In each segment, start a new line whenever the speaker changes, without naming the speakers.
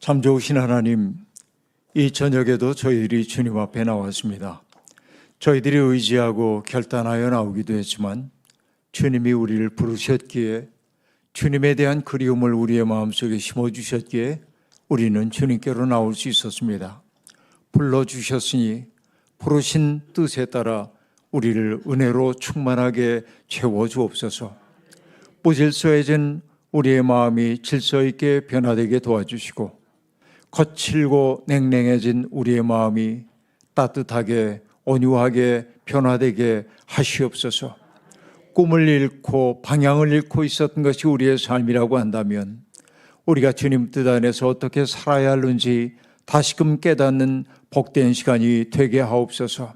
참 좋으신 하나님, 이 저녁에도 저희들이 주님 앞에 나왔습니다. 저희들이 의지하고 결단하여 나오기도 했지만 주님이 우리를 부르셨기에, 주님에 대한 그리움을 우리의 마음속에 심어주셨기에 우리는 주님께로 나올 수 있었습니다. 불러주셨으니 부르신 뜻에 따라 우리를 은혜로 충만하게 채워주옵소서. 무질서해진 우리의 마음이 질서 있게 변화되게 도와주시고, 거칠고 냉랭해진 우리의 마음이 따뜻하게 온유하게 변화되게 하시옵소서. 꿈을 잃고 방향을 잃고 있었던 것이 우리의 삶이라고 한다면 우리가 주님 뜻 안에서 어떻게 살아야 하는지 다시금 깨닫는 복된 시간이 되게 하옵소서.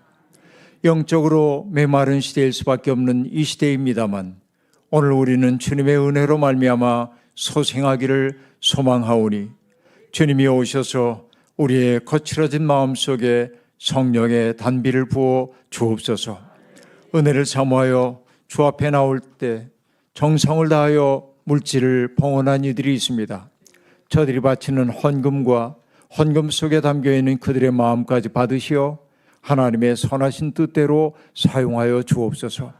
영적으로 메마른 시대일 수밖에 없는 이 시대입니다만 오늘 우리는 주님의 은혜로 말미암아 소생하기를 소망하오니 주님이 오셔서 우리의 거칠어진 마음속에 성령의 단비를 부어 주옵소서. 은혜를 사모하여 주 앞에 나올 때 정성을 다하여 물질을 봉헌한 이들이 있습니다. 저들이 바치는 헌금과 헌금 속에 담겨있는 그들의 마음까지 받으시어 하나님의 선하신 뜻대로 사용하여 주옵소서.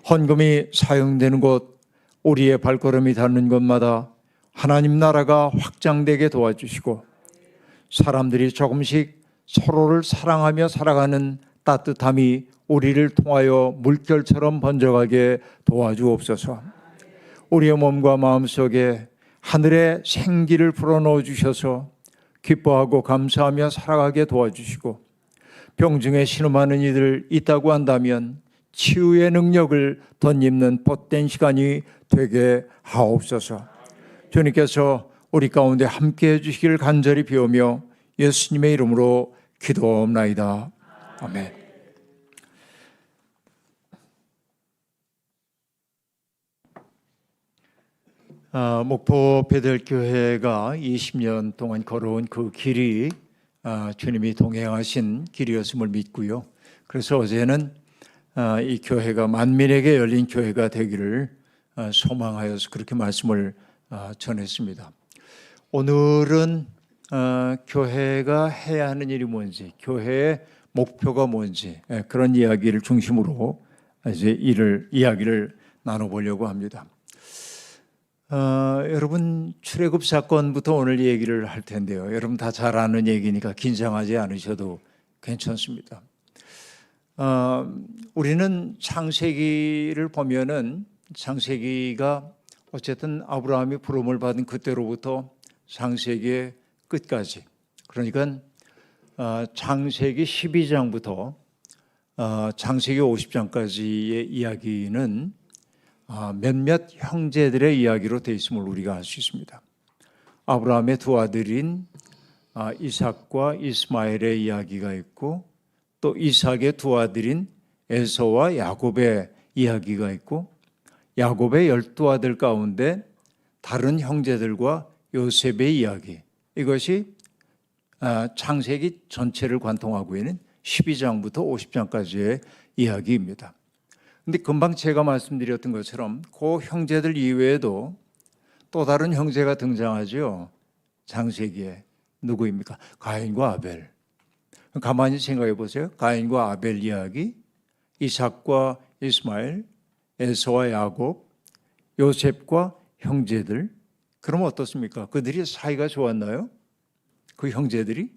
헌금이 사용되는 곳, 우리의 발걸음이 닿는 곳마다 하나님 나라가 확장되게 도와주시고 사람들이 조금씩 서로를 사랑하며 살아가는 따뜻함이 우리를 통하여 물결처럼 번져가게 도와주옵소서. 우리의 몸과 마음속에 하늘의 생기를 불어넣어 주셔서 기뻐하고 감사하며 살아가게 도와주시고, 병중에 신음하는 이들 있다고 한다면 치유의 능력을 덧입는 복된 시간이 되게 하옵소서. 주님께서 우리 가운데 함께해 주시기를 간절히 비우며 예수님의 이름으로 기도하옵나이다. 아멘. 목포 베델교회가 20년 동안 걸어온 그 길이 주님이 동행하신 길이었음을 믿고요. 그래서 어제는 이 교회가 만민에게 열린 교회가 되기를 소망하여서 그렇게 말씀을 전했습니다. 오늘은 교회가 해야 하는 일이 뭔지, 교회의 목표가 뭔지 그런 이야기를 중심으로 이제 이야기를 나눠보려고 합니다. 여러분 출애굽 사건부터 오늘 얘기를 할 텐데요. 여러분 다 잘 아는 얘기니까 긴장하지 않으셔도 괜찮습니다. 우리는 창세기를 보면은 창세기가 어쨌든 아브라함이 부름을 받은 그때로부터 창세기의 끝까지, 그러니까 창세기 12장부터 창세기 50장까지의 이야기는 몇몇 형제들의 이야기로 되어 있음을 우리가 알 수 있습니다. 아브라함의 두 아들인 이삭과 이스마엘의 이야기가 있고, 또 이삭의 두 아들인 에서와 야곱의 이야기가 있고, 야곱의 12아들 가운데 다른 형제들과 요셉의 이야기, 이것이 창세기 전체를 관통하고 있는 12장부터 50장까지의 이야기입니다. 근데 금방 제가 말씀드렸던 것처럼 그 형제들 이외에도 또 다른 형제가 등장하죠. 창세기에. 누구입니까? 가인과 아벨. 가만히 생각해 보세요. 가인과 아벨 이야기, 이삭과 이스마엘, 에서와 야곱, 요셉과 형제들. 그럼 어떻습니까? 그들이 사이가 좋았나요? 그 형제들이?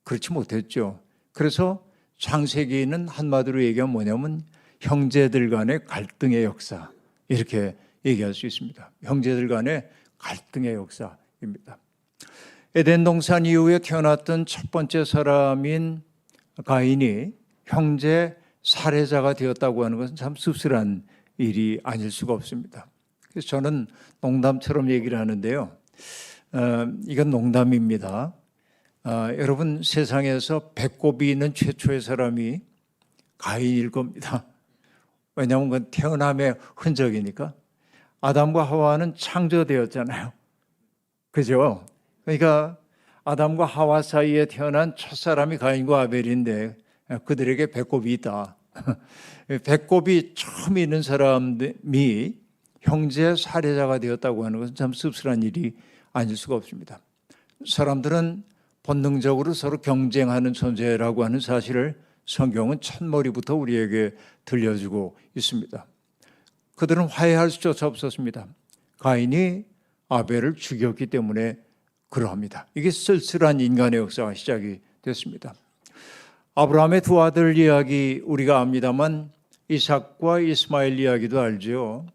그렇지 못했죠. 그래서 창세기는 한마디로 얘기하면 뭐냐면 형제들 간의 갈등의 역사, 이렇게 얘기할 수 있습니다. 형제들 간의 갈등의 역사입니다. 에덴 동산 이후에 태어났던 첫 번째 사람인 가인이 형제 살해자가 되었다고 하는 것은 참 씁쓸한 일이 아닐 수가 없습니다. 그래서 저는 농담처럼 얘기를 하는데요. 이건 농담입니다. 여러분 세상에서 배꼽이 있는 최초의 사람이 가인일 겁니다. 왜냐하면 그건 태어남의 흔적이니까. 아담과 하와는 창조되었잖아요. 그죠? 그러니까 아담과 하와 사이에 태어난 첫사람이 가인과 아벨인데 그들에게 배꼽이 있다. 배꼽이 처음 있는 사람이 형제 살해자가 되었다고 하는 것은 참 씁쓸한 일이 아닐 수가 없습니다. 사람들은 본능적으로 서로 경쟁하는 존재라고 하는 사실을 성경은 첫머리부터 우리에게 들려주고 있습니다. 그들은 화해할 수조차 없었습니다. 가인이 아벨을 죽였기 때문에 그러합니다. 이게 쓸쓸한 인간의 역사가 시작이 됐습니다. 아브라함의 두 아들 이야기 우리가 압니다만 이삭과 이스마엘 이야기도 알죠.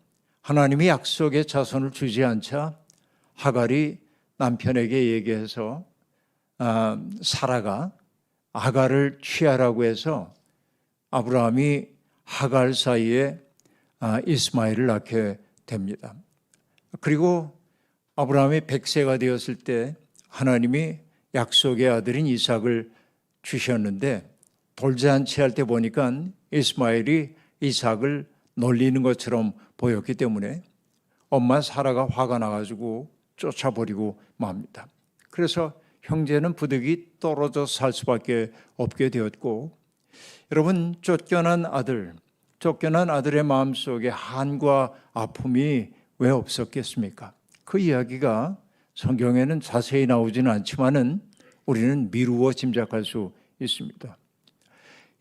하나님이 약속의 자손을 주지 않자 하갈이 남편에게 얘기해서 사라가 아갈을 취하라고 해서 아브라함이 하갈 사이에 이스마엘을 낳게 됩니다. 그리고 아브라함이 100세가 되었을 때 하나님이 약속의 아들인 이삭을 주셨는데 돌잔치 할 때 보니까 이스마엘이 이삭을 놀리는 것처럼 보였기 때문에 엄마 사라가 화가 나가지고 쫓아버리고 맙니다. 그래서 형제는 부득이 떨어져 살 수밖에 없게 되었고, 여러분 쫓겨난 아들의 마음속에 한과 아픔이 왜 없었겠습니까? 그 이야기가 성경에는 자세히 나오지는 않지만은 우리는 미루어 짐작할 수 있습니다.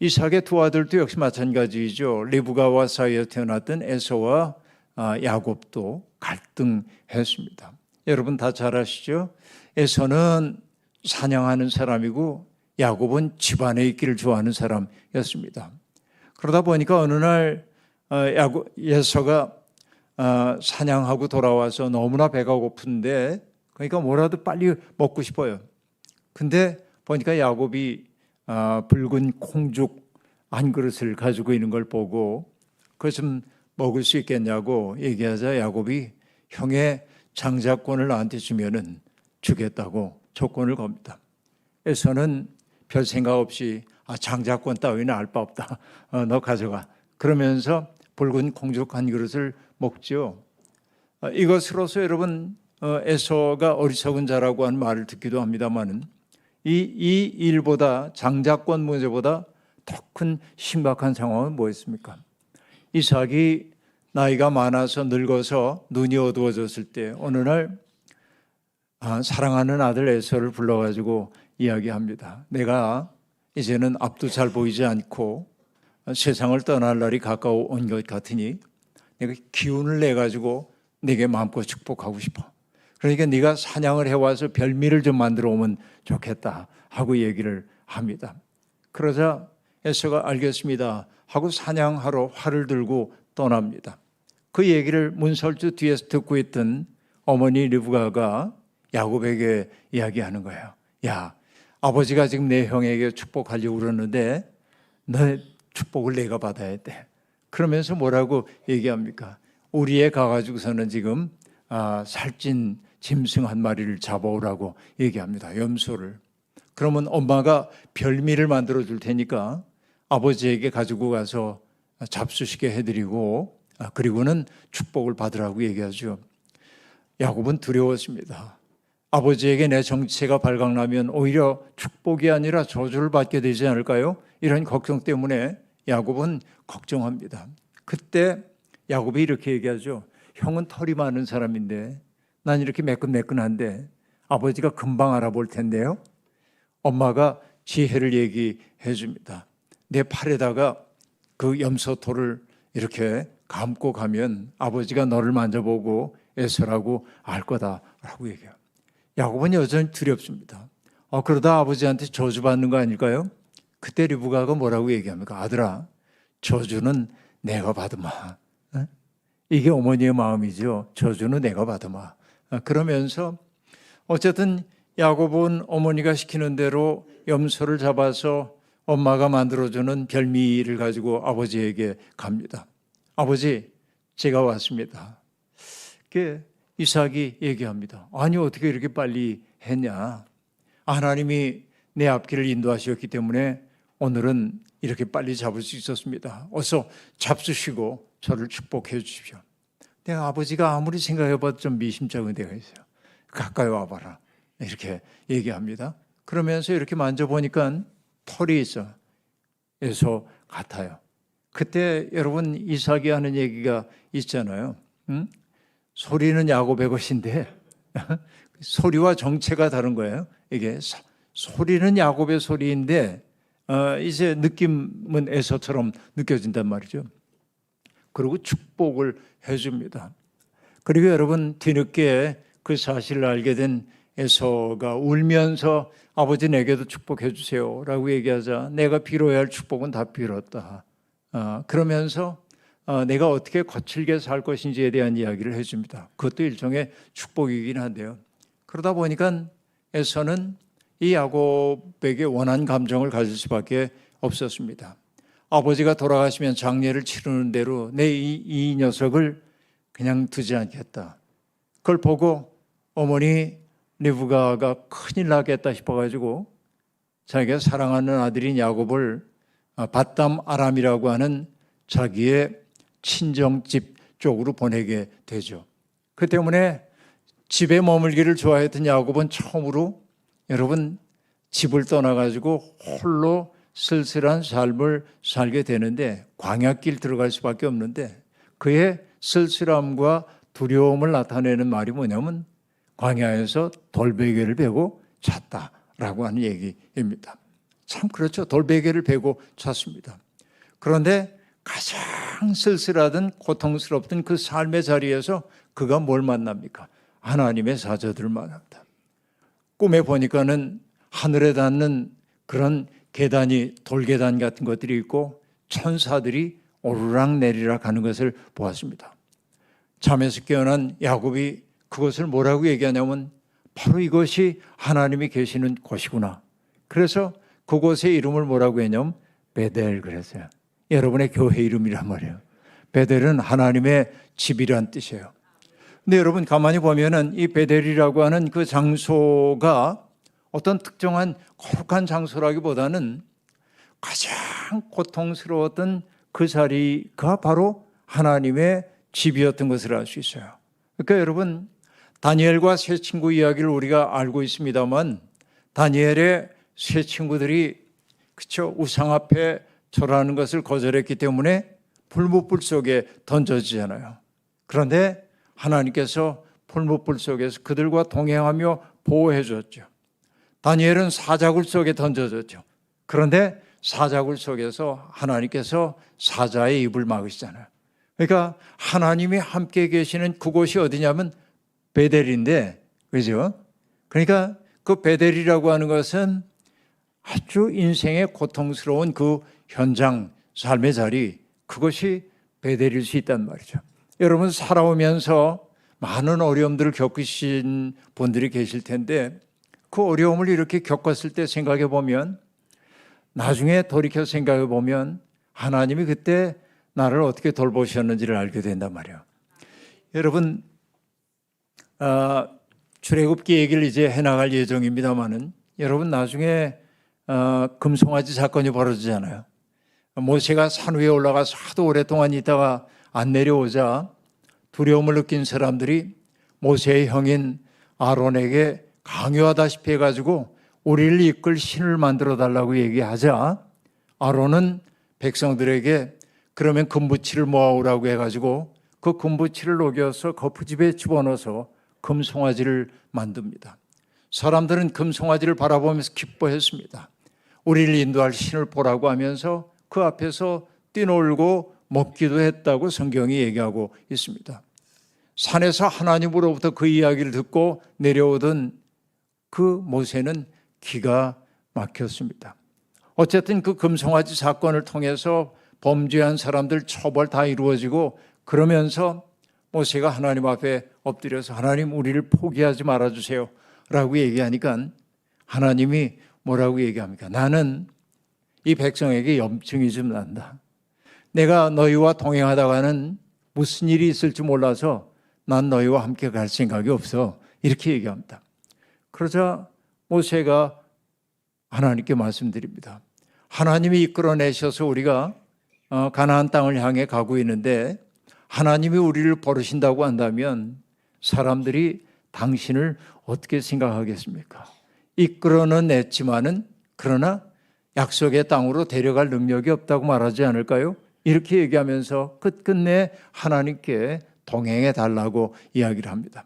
이삭의 두 아들도 역시 마찬가지이죠. 리브가와 사이에 태어났던 에서와 야곱도 갈등했습니다. 여러분 다 잘 아시죠? 에서는 사냥하는 사람이고 야곱은 집안에 있기를 좋아하는 사람이었습니다. 그러다 보니까 어느 날 에서가 사냥하고 돌아와서 너무나 배가 고픈데 그러니까 뭐라도 빨리 먹고 싶어요. 근데 보니까 야곱이 붉은 콩죽 한 그릇을 가지고 있는 걸 보고 그것 좀 먹을 수 있겠냐고 얘기하자 야곱이 형의 장자권을 나한테 주면은 주겠다고 조건을 겁니다. 에서는 별 생각 없이 장자권 따위는 알 바 없다. 너 가져가. 그러면서 붉은 콩죽 한 그릇을 먹죠. 이것으로서 여러분 에서가 어리석은 자라고 하는 말을 듣기도 합니다만은 이 일보다 장자권 문제보다 더 큰 심각한 상황은 뭐였습니까? 이삭이 나이가 많아서 늙어서 눈이 어두워졌을 때 어느 날 사랑하는 아들 에서를 불러가지고 이야기합니다. 내가 이제는 앞도 잘 보이지 않고 세상을 떠날 날이 가까운 것 같으니 내가 기운을 내가지고 네게 마음껏 축복하고 싶어. 그러니까 네가 사냥을 해와서 별미를 좀 만들어 오면 좋겠다 하고 얘기를 합니다. 그러자 에서가 알겠습니다 하고 사냥하러 활을 들고 떠납니다. 그 얘기를 문설주 뒤에서 듣고 있던 어머니 리브가가 야곱에게 이야기하는 거예요. 야, 아버지가 지금 내 형에게 축복하려고 그러는데 너 축복을 내가 받아야 돼. 그러면서 뭐라고 얘기합니까? 우리에 가가지고서는 지금 살찐 짐승 한 마리를 잡아오라고 얘기합니다. 염소를. 그러면 엄마가 별미를 만들어 줄 테니까 아버지에게 가지고 가서 잡수시게 해드리고 그리고는 축복을 받으라고 얘기하죠. 야곱은 두려웠습니다. 아버지에게 내 정체가 발각나면 오히려 축복이 아니라 저주를 받게 되지 않을까요? 이런 걱정 때문에 야곱은 걱정합니다. 그때 야곱이 이렇게 얘기하죠. 형은 털이 많은 사람인데 난 이렇게 매끈매끈한데 아버지가 금방 알아볼 텐데요. 엄마가 지혜를 얘기해 줍니다. 내 팔에다가 그 염소털을 이렇게 감고 가면 아버지가 너를 만져보고 에서라고 알 거다라고 얘기해요. 야곱은 여전히 두렵습니다. 그러다 아버지한테 저주받는 거 아닐까요? 그때 리브가가 뭐라고 얘기합니까? 아들아, 저주는 내가 받으마. 이게 어머니의 마음이죠. 저주는 내가 받으마. 그러면서 어쨌든 야곱은 어머니가 시키는 대로 염소를 잡아서 엄마가 만들어주는 별미를 가지고 아버지에게 갑니다. 아버지, 제가 왔습니다. 이삭이 얘기합니다. 아니 어떻게 이렇게 빨리 했냐? 하나님이 내 앞길을 인도하셨기 때문에 오늘은 이렇게 빨리 잡을 수 있었습니다. 어서 잡수시고 저를 축복해 주십시오. 내가 아버지가 아무리 생각해봐도 좀 미심쩍은 데가 있어요. 가까이 와봐라. 이렇게 얘기합니다. 그러면서 이렇게 만져보니까 털이 있어서 같아요. 그때 여러분 이삭이 하는 얘기가 있잖아요. 소리는 야곱의 것인데 소리와 정체가 다른 거예요. 이게 소리는 야곱의 소리인데 이제 느낌은 에서처럼 느껴진단 말이죠. 그리고 축복을 해줍니다. 그리고 여러분 뒤늦게 그 사실을 알게 된 에서가 울면서 아버지 내게도 축복해 주세요 라고 얘기하자 내가 빌어야 할 축복은 다 빌었다. 그러면서 내가 어떻게 거칠게 살 것인지에 대한 이야기를 해줍니다. 그것도 일종의 축복이긴 한데요. 그러다 보니까 에서는 이 야곱에게 원한 감정을 가질 수밖에 없었습니다. 아버지가 돌아가시면 장례를 치르는 대로 내 이 녀석을 그냥 두지 않겠다. 그걸 보고 어머니 리브가가 큰일 나겠다 싶어가지고 자기가 사랑하는 아들인 야곱을 밧담 아람이라고 하는 자기의 친정집 쪽으로 보내게 되죠. 그 때문에 집에 머물기를 좋아했던 야곱은 처음으로 여러분 집을 떠나가지고 홀로 쓸쓸한 삶을 살게 되는데 광야길 들어갈 수밖에 없는데 그의 쓸쓸함과 두려움을 나타내는 말이 뭐냐면 광야에서 돌베개를 베고 잤다라고 하는 얘기입니다. 참 그렇죠. 돌베개를 베고 잤습니다. 그런데 가장 쓸쓸하던 고통스럽던 그 삶의 자리에서 그가 뭘 만납니까? 하나님의 사자들을 만납니다. 꿈에 보니까는 하늘에 닿는 그런 계단이 돌계단 같은 것들이 있고 천사들이 오르락 내리락 하는 것을 보았습니다. 잠에서 깨어난 야곱이 그것을 뭐라고 얘기하냐면 바로 이것이 하나님이 계시는 곳이구나. 그래서 그곳의 이름을 뭐라고 했냐면 베델 그랬어요. 여러분의 교회 이름이란 말이에요. 베델은 하나님의 집이란 뜻이에요. 근데 여러분 가만히 보면은 이 베델이라고 하는 그 장소가 어떤 특정한 거룩한 장소라기보다는 가장 고통스러웠던 그 자리가 바로 하나님의 집이었던 것을 알 수 있어요. 그러니까 여러분 다니엘과 세 친구 이야기를 우리가 알고 있습니다만 다니엘의 세 친구들이 그쵸 우상 앞에 절하는 것을 거절했기 때문에 불못불 속에 던져지잖아요. 그런데 하나님께서 불못불 속에서 그들과 동행하며 보호해 줬죠. 다니엘은 사자굴 속에 던져졌죠. 그런데 사자굴 속에서 하나님께서 사자의 입을 막으시잖아요. 그러니까 하나님이 함께 계시는 그곳이 어디냐면 베델인데, 그죠? 그러니까 그 베델이라고 하는 것은 아주 인생의 고통스러운 그 현장, 삶의 자리, 그것이 베델일 수 있단 말이죠. 여러분 살아오면서 많은 어려움들을 겪으신 분들이 계실 텐데 그 어려움을 이렇게 겪었을 때 생각해 보면 나중에 돌이켜 생각해 보면 하나님이 그때 나를 어떻게 돌보셨는지를 알게 된단 말이에요. 여러분 출애굽기 얘기를 이제 해나갈 예정입니다만은 여러분 나중에 금송아지 사건이 벌어지잖아요. 모세가 산 위에 올라가서 하도 오랫동안 있다가 안 내려오자 두려움을 느낀 사람들이 모세의 형인 아론에게 강요하다시피 해가지고 우리를 이끌 신을 만들어 달라고 얘기하자 아론은 백성들에게 그러면 금부치를 모아오라고 해가지고 그 금부치를 녹여서 거푸집에 집어넣어서 금송아지를 만듭니다. 사람들은 금송아지를 바라보면서 기뻐했습니다. 우리를 인도할 신을 보라고 하면서 그 앞에서 뛰놀고 먹기도 했다고 성경이 얘기하고 있습니다. 산에서 하나님으로부터 그 이야기를 듣고 내려오던 그 모세는 기가 막혔습니다. 어쨌든 그 금송아지 사건을 통해서 범죄한 사람들 처벌 다 이루어지고 그러면서 모세가 하나님 앞에 엎드려서 하나님 우리를 포기하지 말아주세요 라고 얘기하니까 하나님이 뭐라고 얘기합니까? 나는 이 백성에게 염증이 좀 난다. 내가 너희와 동행하다가는 무슨 일이 있을지 몰라서 난 너희와 함께 갈 생각이 없어. 이렇게 얘기합니다. 그러자 모세가 하나님께 말씀드립니다. 하나님이 이끌어내셔서 우리가 가나안 땅을 향해 가고 있는데 하나님이 우리를 버리신다고 한다면 사람들이 당신을 어떻게 생각하겠습니까? 이끌어는 냈지만은 그러나 약속의 땅으로 데려갈 능력이 없다고 말하지 않을까요? 이렇게 얘기하면서 끝끝내 하나님께 동행해 달라고 이야기를 합니다.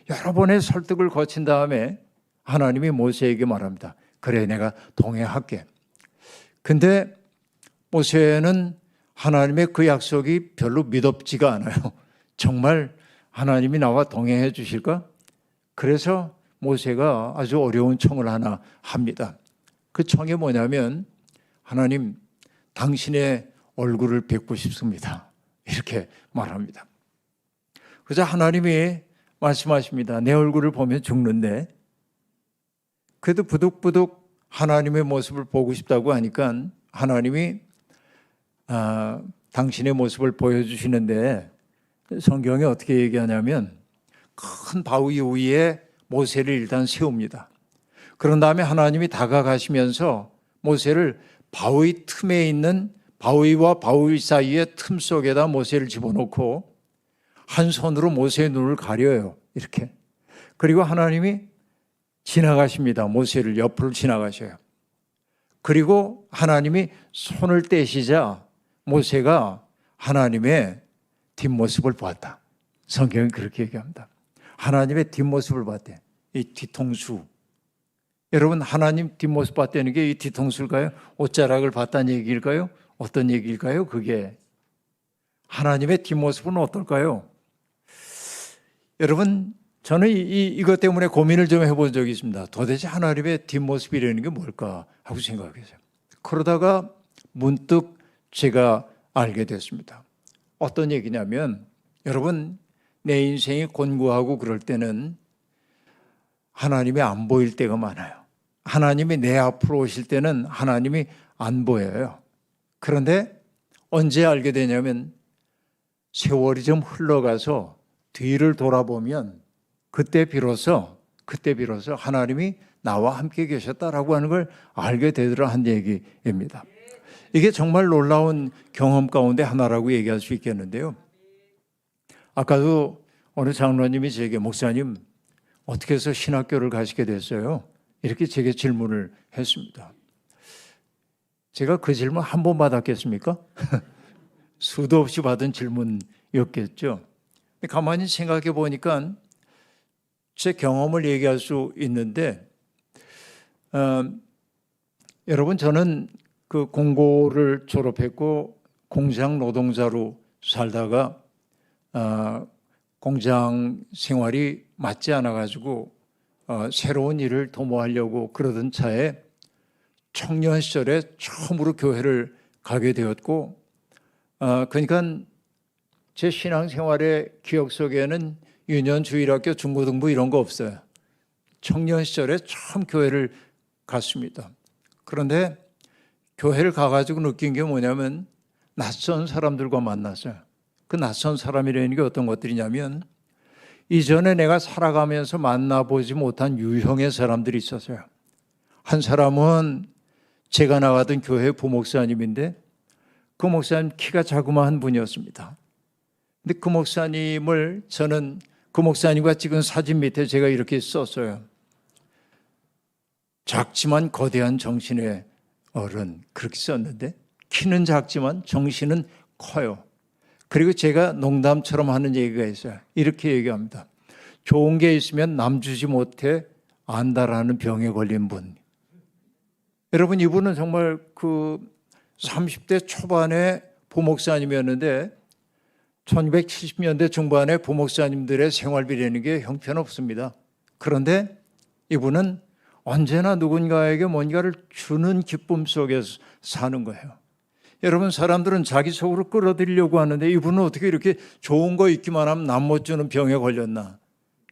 여러 번의 설득을 거친 다음에 하나님이 모세에게 말합니다. 그래, 내가 동행할게. 근데 모세는 하나님의 그 약속이 별로 믿op지가 않아요. 정말 하나님이 나와 동행해 주실까? 그래서 모세가 아주 어려운 청을 하나 합니다. 그 청이 뭐냐면, 하나님, 당신의 얼굴을 뵙고 싶습니다. 이렇게 말합니다. 그래서 하나님이 말씀하십니다. 내 얼굴을 보면 죽는데, 그래도 부득부득 하나님의 모습을 보고 싶다고 하니까 하나님이 당신의 모습을 보여주시는데, 성경이 어떻게 얘기하냐면 큰 바위 위에 모세를 일단 세웁니다. 그런 다음에 하나님이 다가가시면서 모세를 바위 틈에 있는, 바위와 바위 사이의 틈 속에다 모세를 집어넣고 한 손으로 모세의 눈을 가려요. 이렇게. 그리고 하나님이 지나가십니다. 모세를 옆으로 지나가셔요. 그리고 하나님이 손을 떼시자 모세가 하나님의 뒷모습을 보았다. 성경은 그렇게 얘기합니다. 하나님의 뒷모습을 봤대. 이 뒤통수. 여러분, 하나님 뒷모습 봤다는 게 이 뒤통수일까요? 옷자락을 봤다는 얘기일까요? 어떤 얘기일까요? 그게 하나님의 뒷모습은 어떨까요? 여러분, 저는 이것 때문에 고민을 좀 해본 적이 있습니다. 도대체 하나님의 뒷모습이라는 게 뭘까 하고 생각했어요. 그러다가 문득 제가 알게 됐습니다. 어떤 얘기냐면, 여러분, 내 인생이 곤고하고 그럴 때는 하나님이 안 보일 때가 많아요. 하나님이 내 앞으로 오실 때는 하나님이 안 보여요. 그런데 언제 알게 되냐면, 세월이 좀 흘러가서 뒤를 돌아보면 그때 비로소 하나님이 나와 함께 계셨다라고 하는 걸 알게 되더라 한 얘기입니다. 이게 정말 놀라운 경험 가운데 하나라고 얘기할 수 있겠는데요. 아까도 어느 장로님이 제게, 목사님, 어떻게 해서 신학교를 가시게 됐어요? 이렇게 제게 질문을 했습니다. 제가 그 질문 한 번 받았겠습니까? 수도 없이 받은 질문이었겠죠. 가만히 생각해 보니까 제 경험을 얘기할 수 있는데, 여러분, 저는 그 공고를 졸업했고 공장 노동자로 살다가 공장 생활이 맞지 않아가지고 새로운 일을 도모하려고 그러던 차에 청년 시절에 처음으로 교회를 가게 되었고, 그러니까 제 신앙생활의 기억 속에는 유년, 주일학교, 중고등부 이런 거 없어요. 청년 시절에 처음 교회를 갔습니다. 그런데 교회를 가가지고 느낀 게 뭐냐면 낯선 사람들과 만났어요. 그 낯선 사람이라는 게 어떤 것들이냐면, 이전에 내가 살아가면서 만나보지 못한 유형의 사람들이 있었어요. 한 사람은 제가 나가던 교회 부목사님인데, 그 목사님 키가 자그마한 분이었습니다. 근데 그 목사님을 저는 그 목사님과 찍은 사진 밑에 제가 이렇게 썼어요. 작지만 거대한 정신의 어른, 그렇게 썼는데, 키는 작지만 정신은 커요. 그리고 제가 농담처럼 하는 얘기가 있어요. 이렇게 얘기합니다. 좋은 게 있으면 남 주지 못해 안다라는 병에 걸린 분. 여러분, 이분은 정말 그 30대 초반의 부목사님이었는데 1970년대 중반에 부목사님들의 생활비라는 게 형편없습니다. 그런데 이분은 언제나 누군가에게 뭔가를 주는 기쁨 속에서 사는 거예요. 여러분, 사람들은 자기 속으로 끌어들이려고 하는데 이분은 어떻게 이렇게 좋은 거 있기만 하면 남 못 주는 병에 걸렸나?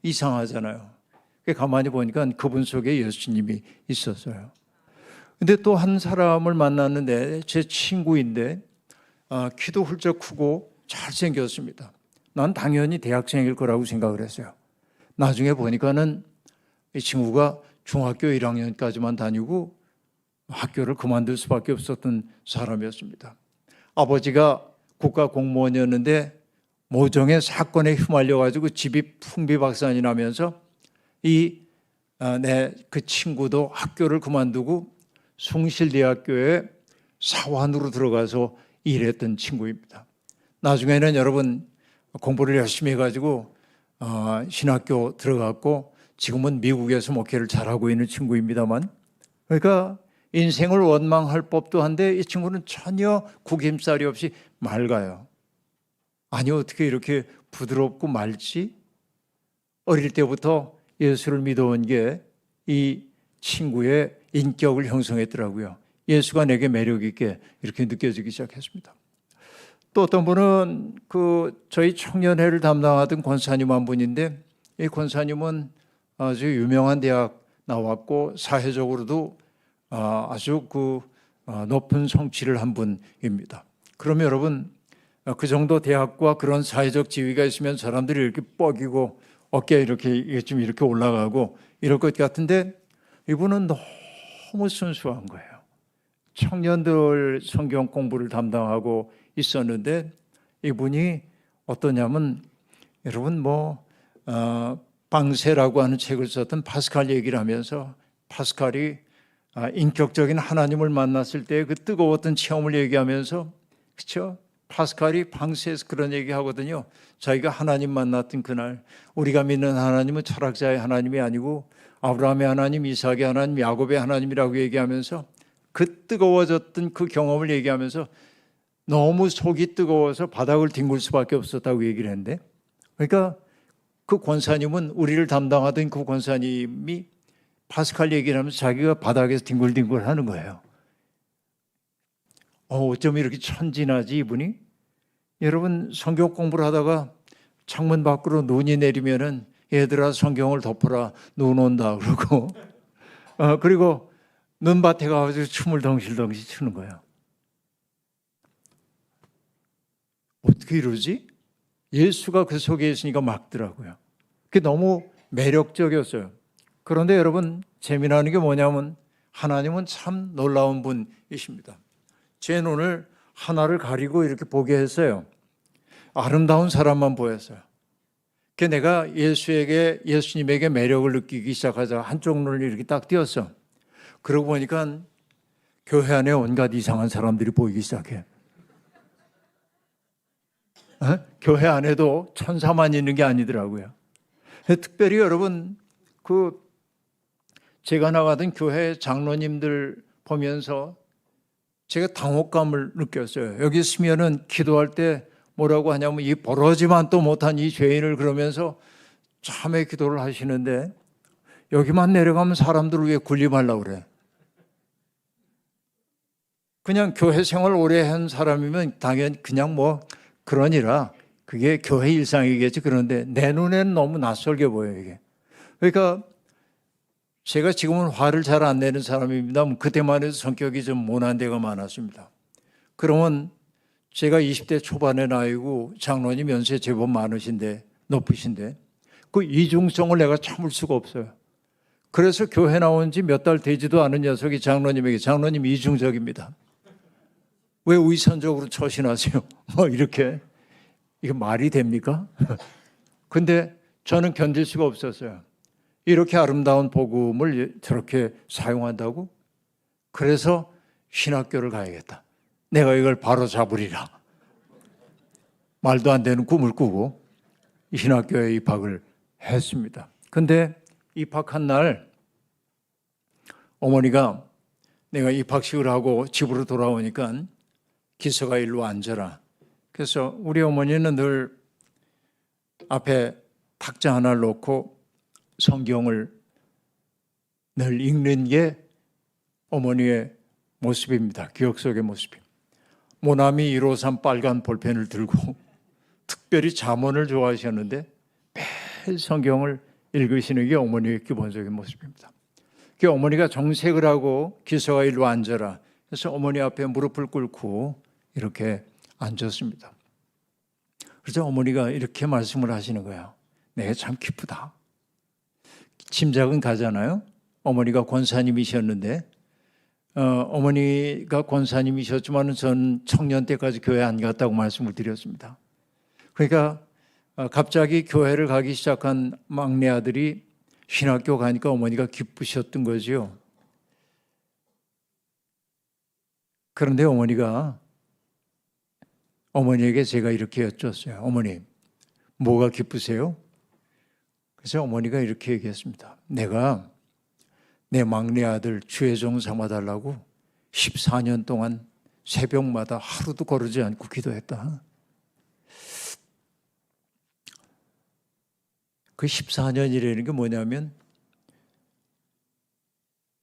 이상하잖아요. 가만히 보니까 그분 속에 예수님이 있었어요. 근데 또 한 사람을 만났는데 제 친구인데 키도 훌쩍 크고 잘생겼습니다. 난 당연히 대학생일 거라고 생각을 했어요. 나중에 보니까는 이 친구가 중학교 1학년까지만 다니고 학교를 그만둘 수밖에 없었던 사람이었습니다. 아버지가 국가 공무원이었는데 모종의 사건에 휘말려가지고 집이 풍비박산이 나면서 그 친구도 학교를 그만두고 숭실대학교에 사관으로 들어가서 일했던 친구입니다. 나중에는 여러분 공부를 열심히 해가지고 신학교 들어갔고 지금은 미국에서 목회를 잘하고 있는 친구입니다만, 그러니까 인생을 원망할 법도 한데 이 친구는 전혀 구김살이 없이 맑아요. 아니 어떻게 이렇게 부드럽고 맑지? 어릴 때부터 예수를 믿어온 게 이 친구의 인격을 형성했더라고요. 예수가 내게 매력 있게 이렇게 느껴지기 시작했습니다. 또 어떤 분은 저희 청년회를 담당하던 권사님 한 분인데, 이 권사님은 아주 유명한 대학 나왔고 사회적으로도 아주 높은 성취를 한 분입니다. 그러면 여러분, 그 정도 대학과 그런 사회적 지위가 있으면 사람들이 이렇게 뻐기고 어깨에 이렇게 좀 이렇게 올라가고 이럴 것 같은데, 이분은 너무 순수한 거예요. 청년들 성경 공부를 담당하고 있었는데, 이분이 어떠냐면, 여러분 방세라고 하는 책을 썼던 파스칼 얘기를 하면서, 파스칼이 인격적인 하나님을 만났을 때 그 뜨거웠던 체험을 얘기하면서, 그렇죠? 파스칼이 방세에서 그런 얘기 하거든요. 자기가 하나님 만났던 그날, 우리가 믿는 하나님은 철학자의 하나님이 아니고 아브라함의 하나님, 이삭의 하나님, 야곱의 하나님이라고 얘기하면서 그 뜨거워졌던 그 경험을 얘기하면서 너무 속이 뜨거워서 바닥을 뒹굴 수밖에 없었다고 얘기를 했는데, 그러니까 그 권사님은, 우리를 담당하던 그 권사님이 파스칼 얘기를 하면서 자기가 바닥에서 뒹굴뒹굴 하는 거예요. 어쩜 이렇게 천진하지 이분이? 여러분, 성경 공부를 하다가 창문 밖으로 눈이 내리면은 얘들아 성경을 덮어라, 눈 온다 그러고 그리고 눈밭에 가서 춤을 덩실덩실 추는 거예요. 어떻게 이러지? 예수가 그 속에 있으니까 막더라고요. 그게 너무 매력적이었어요. 그런데 여러분, 재미나는 게 뭐냐면 하나님은 참 놀라운 분이십니다. 제 눈을 하나를 가리고 이렇게 보게 했어요. 아름다운 사람만 보였어요. 그 내가 예수님에게 매력을 느끼기 시작하자 한쪽 눈을 이렇게 딱 띄었어. 그러고 보니까 교회 안에 온갖 이상한 사람들이 보이기 시작해. 교회 안에도 천사만 있는 게 아니더라고요. 특별히 여러분, 제가 나가던 교회 장로님들 보면서 제가 당혹감을 느꼈어요. 여기 있으면은 기도할 때 뭐라고 하냐면, 이 버러지만 또 못한 이 죄인을, 그러면서 참회 기도를 하시는데, 여기만 내려가면 사람들을 왜 군림하려고 그래? 그냥 교회 생활 오래 한 사람이면 당연히 그냥 그러니라 그게 교회 일상이겠지. 그런데 내 눈에는 너무 낯설게 보여요, 이게. 그러니까 제가 지금은 화를 잘 안 내는 사람입니다. 그때만 해도 성격이 좀 모난 데가 많았습니다. 그러면 제가 20대 초반의 나이고 장로님 연세 제법 높으신데 그 이중성을 내가 참을 수가 없어요. 그래서 교회 나온 지 몇 달 되지도 않은 녀석이 장로님에게, 장로님 이중적입니다, 왜 위선적으로 처신하세요? 이렇게. 이게 말이 됩니까? 근데 저는 견딜 수가 없었어요. 이렇게 아름다운 복음을 저렇게 사용한다고? 그래서 신학교를 가야겠다. 내가 이걸 바로 잡으리라. 말도 안 되는 꿈을 꾸고 신학교에 입학을 했습니다. 근데 입학한 날 어머니가, 내가 입학식을 하고 집으로 돌아오니까 기서가 일로 앉아라. 그래서 우리 어머니는 늘 앞에 탁자 하나를 놓고 성경을 늘 읽는 게 어머니의 모습입니다. 기억 속의 모습입니다. 모나미 153 빨간 볼펜을 들고 특별히 잠언을 좋아하셨는데 매일 성경을 읽으시는 게 어머니의 기본적인 모습입니다. 그 어머니가 정색을 하고 기서가 일로 앉아라. 그래서 어머니 앞에 무릎을 꿇고 이렇게 앉았습니다. 그래서 어머니가 이렇게 말씀을 하시는 거예요. 내가 참 기쁘다. 짐작은 가잖아요. 어머니가 권사님이셨는데 어머니가 권사님이셨지만 전 청년 때까지 교회 안 갔다고 말씀을 드렸습니다. 그러니까 갑자기 교회를 가기 시작한 막내 아들이 신학교 가니까 어머니가 기쁘셨던 거죠. 그런데 어머니에게 제가 이렇게 여쭈었어요. 어머니, 뭐가 기쁘세요? 그래서 어머니가 이렇게 얘기했습니다. 내가 내 막내 아들 주혜종 삼아달라고 14년 동안 새벽마다 하루도 거르지 않고 기도했다. 그 14년이라는 게 뭐냐면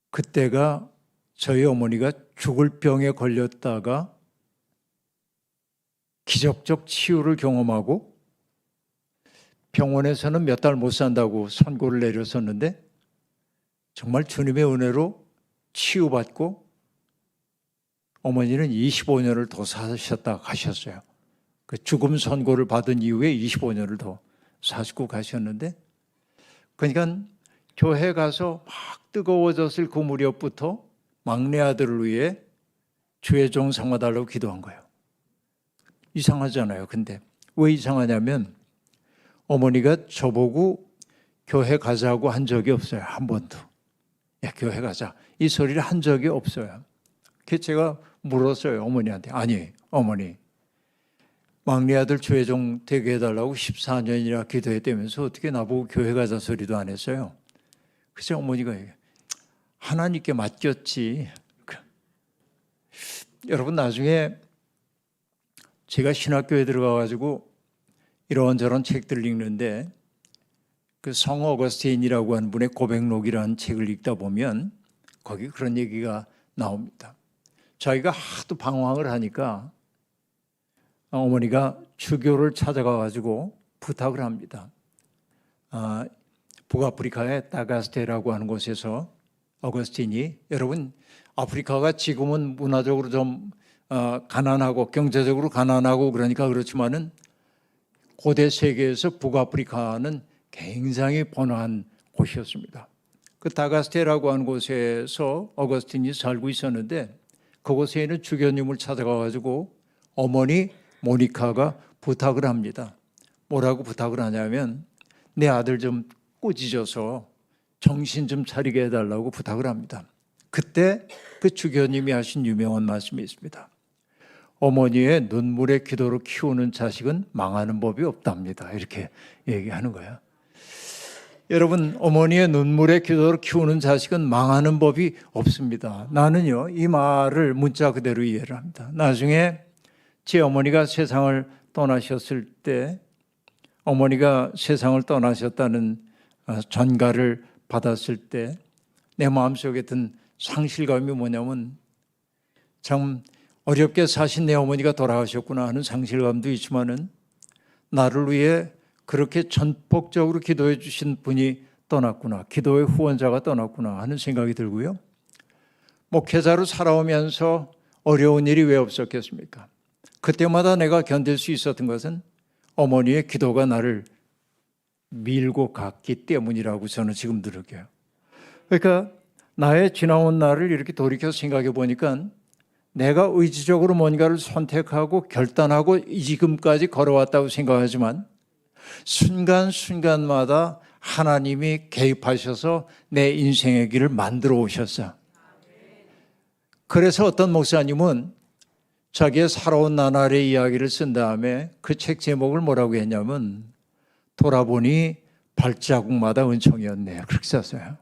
그때가 저희 어머니가 죽을 병에 걸렸다가 기적적 치유를 경험하고 병원에서는 몇 달 못 산다고 선고를 내렸었는데 정말 주님의 은혜로 치유받고 어머니는 25년을 더 사셨다 가셨어요. 그 죽음 선고를 받은 이후에 25년을 더 사시고 가셨는데, 그러니까 교회 가서 막 뜨거워졌을 그 무렵부터 막내 아들을 위해 주의 종 삼아달라고 기도한 거예요. 이상하잖아요. 근데 왜 이상하냐면 어머니가 저보고 교회 가자고 한 적이 없어요. 한 번도. 야, 교회 가자. 이 소리를 한 적이 없어요. 그래서 제가 물었어요. 어머니한테. 아니, 어머니. 막내 아들 주의 종 되게 해달라고 14년이나 기도했다면서 어떻게 나보고 교회 가자 소리도 안 했어요. 그래서 어머니가 하나님께 맡겼지. 여러분, 나중에 제가 신학교에 들어가가지고 이런저런 책들을 읽는데 그 성 어거스틴이라고 하는 분의 고백록이라는 책을 읽다 보면 거기 그런 얘기가 나옵니다. 자기가 하도 방황을 하니까 어머니가 주교를 찾아가가지고 부탁을 합니다. 북아프리카의 다가스테라고 하는 곳에서 어거스틴이, 여러분 아프리카가 지금은 문화적으로 좀 가난하고 경제적으로 가난하고 그러니까 그렇지만은 고대 세계에서 북아프리카는 굉장히 번화한 곳이었습니다. 그 다가스테라고 하는 곳에서 어거스틴이 살고 있었는데 그곳에 있는 주교님을 찾아가가지고 어머니 모니카가 부탁을 합니다. 뭐라고 부탁을 하냐면 내 아들 좀 꾸짖어서 정신 좀 차리게 해달라고 부탁을 합니다. 그때 그 주교님이 하신 유명한 말씀이 있습니다. 어머니의 눈물의 기도로 키우는 자식은 망하는 법이 없답니다. 이렇게 얘기하는 거예요. 여러분, 어머니의 눈물의 기도로 키우는 자식은 망하는 법이 없습니다. 나는요, 이 말을 문자 그대로 이해를 합니다. 나중에 제 어머니가 세상을 떠나셨을 때, 어머니가 세상을 떠나셨다는 전가를 받았을 때 내 마음속에 든 상실감이 뭐냐면 참 어렵게 사신 내 어머니가 돌아가셨구나 하는 상실감도 있지만은 나를 위해 그렇게 전폭적으로 기도해 주신 분이 떠났구나, 기도의 후원자가 떠났구나 하는 생각이 들고요. 목회자로 살아오면서 어려운 일이 왜 없었겠습니까? 그때마다 내가 견딜 수 있었던 것은 어머니의 기도가 나를 밀고 갔기 때문이라고 저는 지금 느껴요. 그러니까 나의 지나온 날을 이렇게 돌이켜 생각해 보니까 내가 의지적으로 뭔가를 선택하고 결단하고 지금까지 걸어왔다고 생각하지만 순간순간마다 하나님이 개입하셔서 내 인생의 길을 만들어 오셨어요. 그래서 어떤 목사님은 자기의 살아온 나날의 이야기를 쓴 다음에 그 책 제목을 뭐라고 했냐면 돌아보니 발자국마다 은총이었네요. 그렇게 썼어요.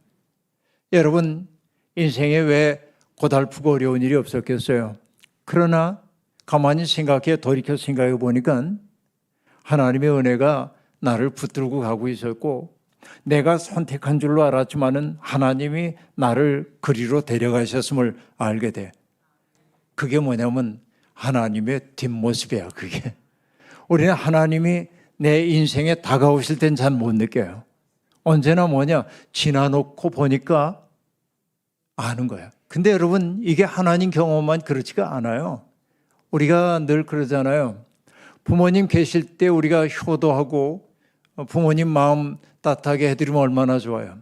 여러분, 인생에 왜 고달프고 어려운 일이 없었겠어요? 그러나 가만히 생각해 돌이켜 생각해 보니까 하나님의 은혜가 나를 붙들고 가고 있었고 내가 선택한 줄로 알았지만은 하나님이 나를 그리로 데려가셨음을 알게 돼. 그게 뭐냐면 하나님의 뒷모습이야. 그게 우리는 하나님이 내 인생에 다가오실 땐 잘 못 느껴요. 언제나 뭐냐, 지나놓고 보니까 아는 거예요. 근데 여러분, 이게 하나님 경험만 그렇지가 않아요. 우리가 늘 그러잖아요. 부모님 계실 때 우리가 효도하고 부모님 마음 따뜻하게 해드리면 얼마나 좋아요.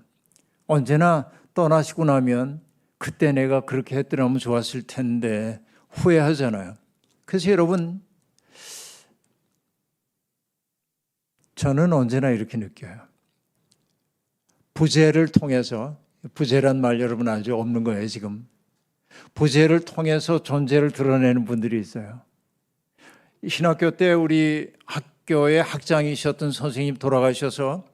언제나 떠나시고 나면 그때 내가 그렇게 했더라면 좋았을 텐데 후회하잖아요. 그래서 여러분, 저는 언제나 이렇게 느껴요. 부재를 통해서, 부재란 말 여러분 알죠? 없는 거예요 지금. 부재를 통해서 존재를 드러내는 분들이 있어요. 신학교 때 우리 학교의 학장이셨던 선생님 돌아가셔서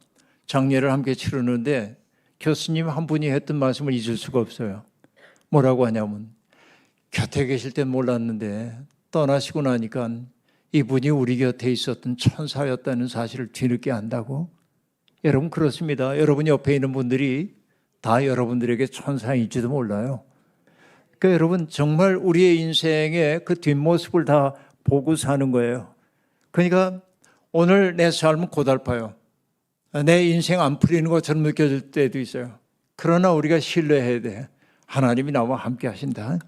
장례를 함께 치르는데 교수님 한 분이 했던 말씀을 잊을 수가 없어요. 뭐라고 하냐면 곁에 계실 땐 몰랐는데 떠나시고 나니까 이분이 우리 곁에 있었던 천사였다는 사실을 뒤늦게 안다고. 여러분 그렇습니다. 여러분 옆에 있는 분들이 다 여러분들에게 천사일지도 몰라요. 그러니까 여러분 정말 우리의 인생의 그 뒷모습을 다 보고 사는 거예요. 그러니까 오늘 내 삶은 고달파요. 내 인생 안 풀리는 것처럼 느껴질 때도 있어요. 그러나 우리가 신뢰해야 돼. 하나님이 나와 함께 하신다.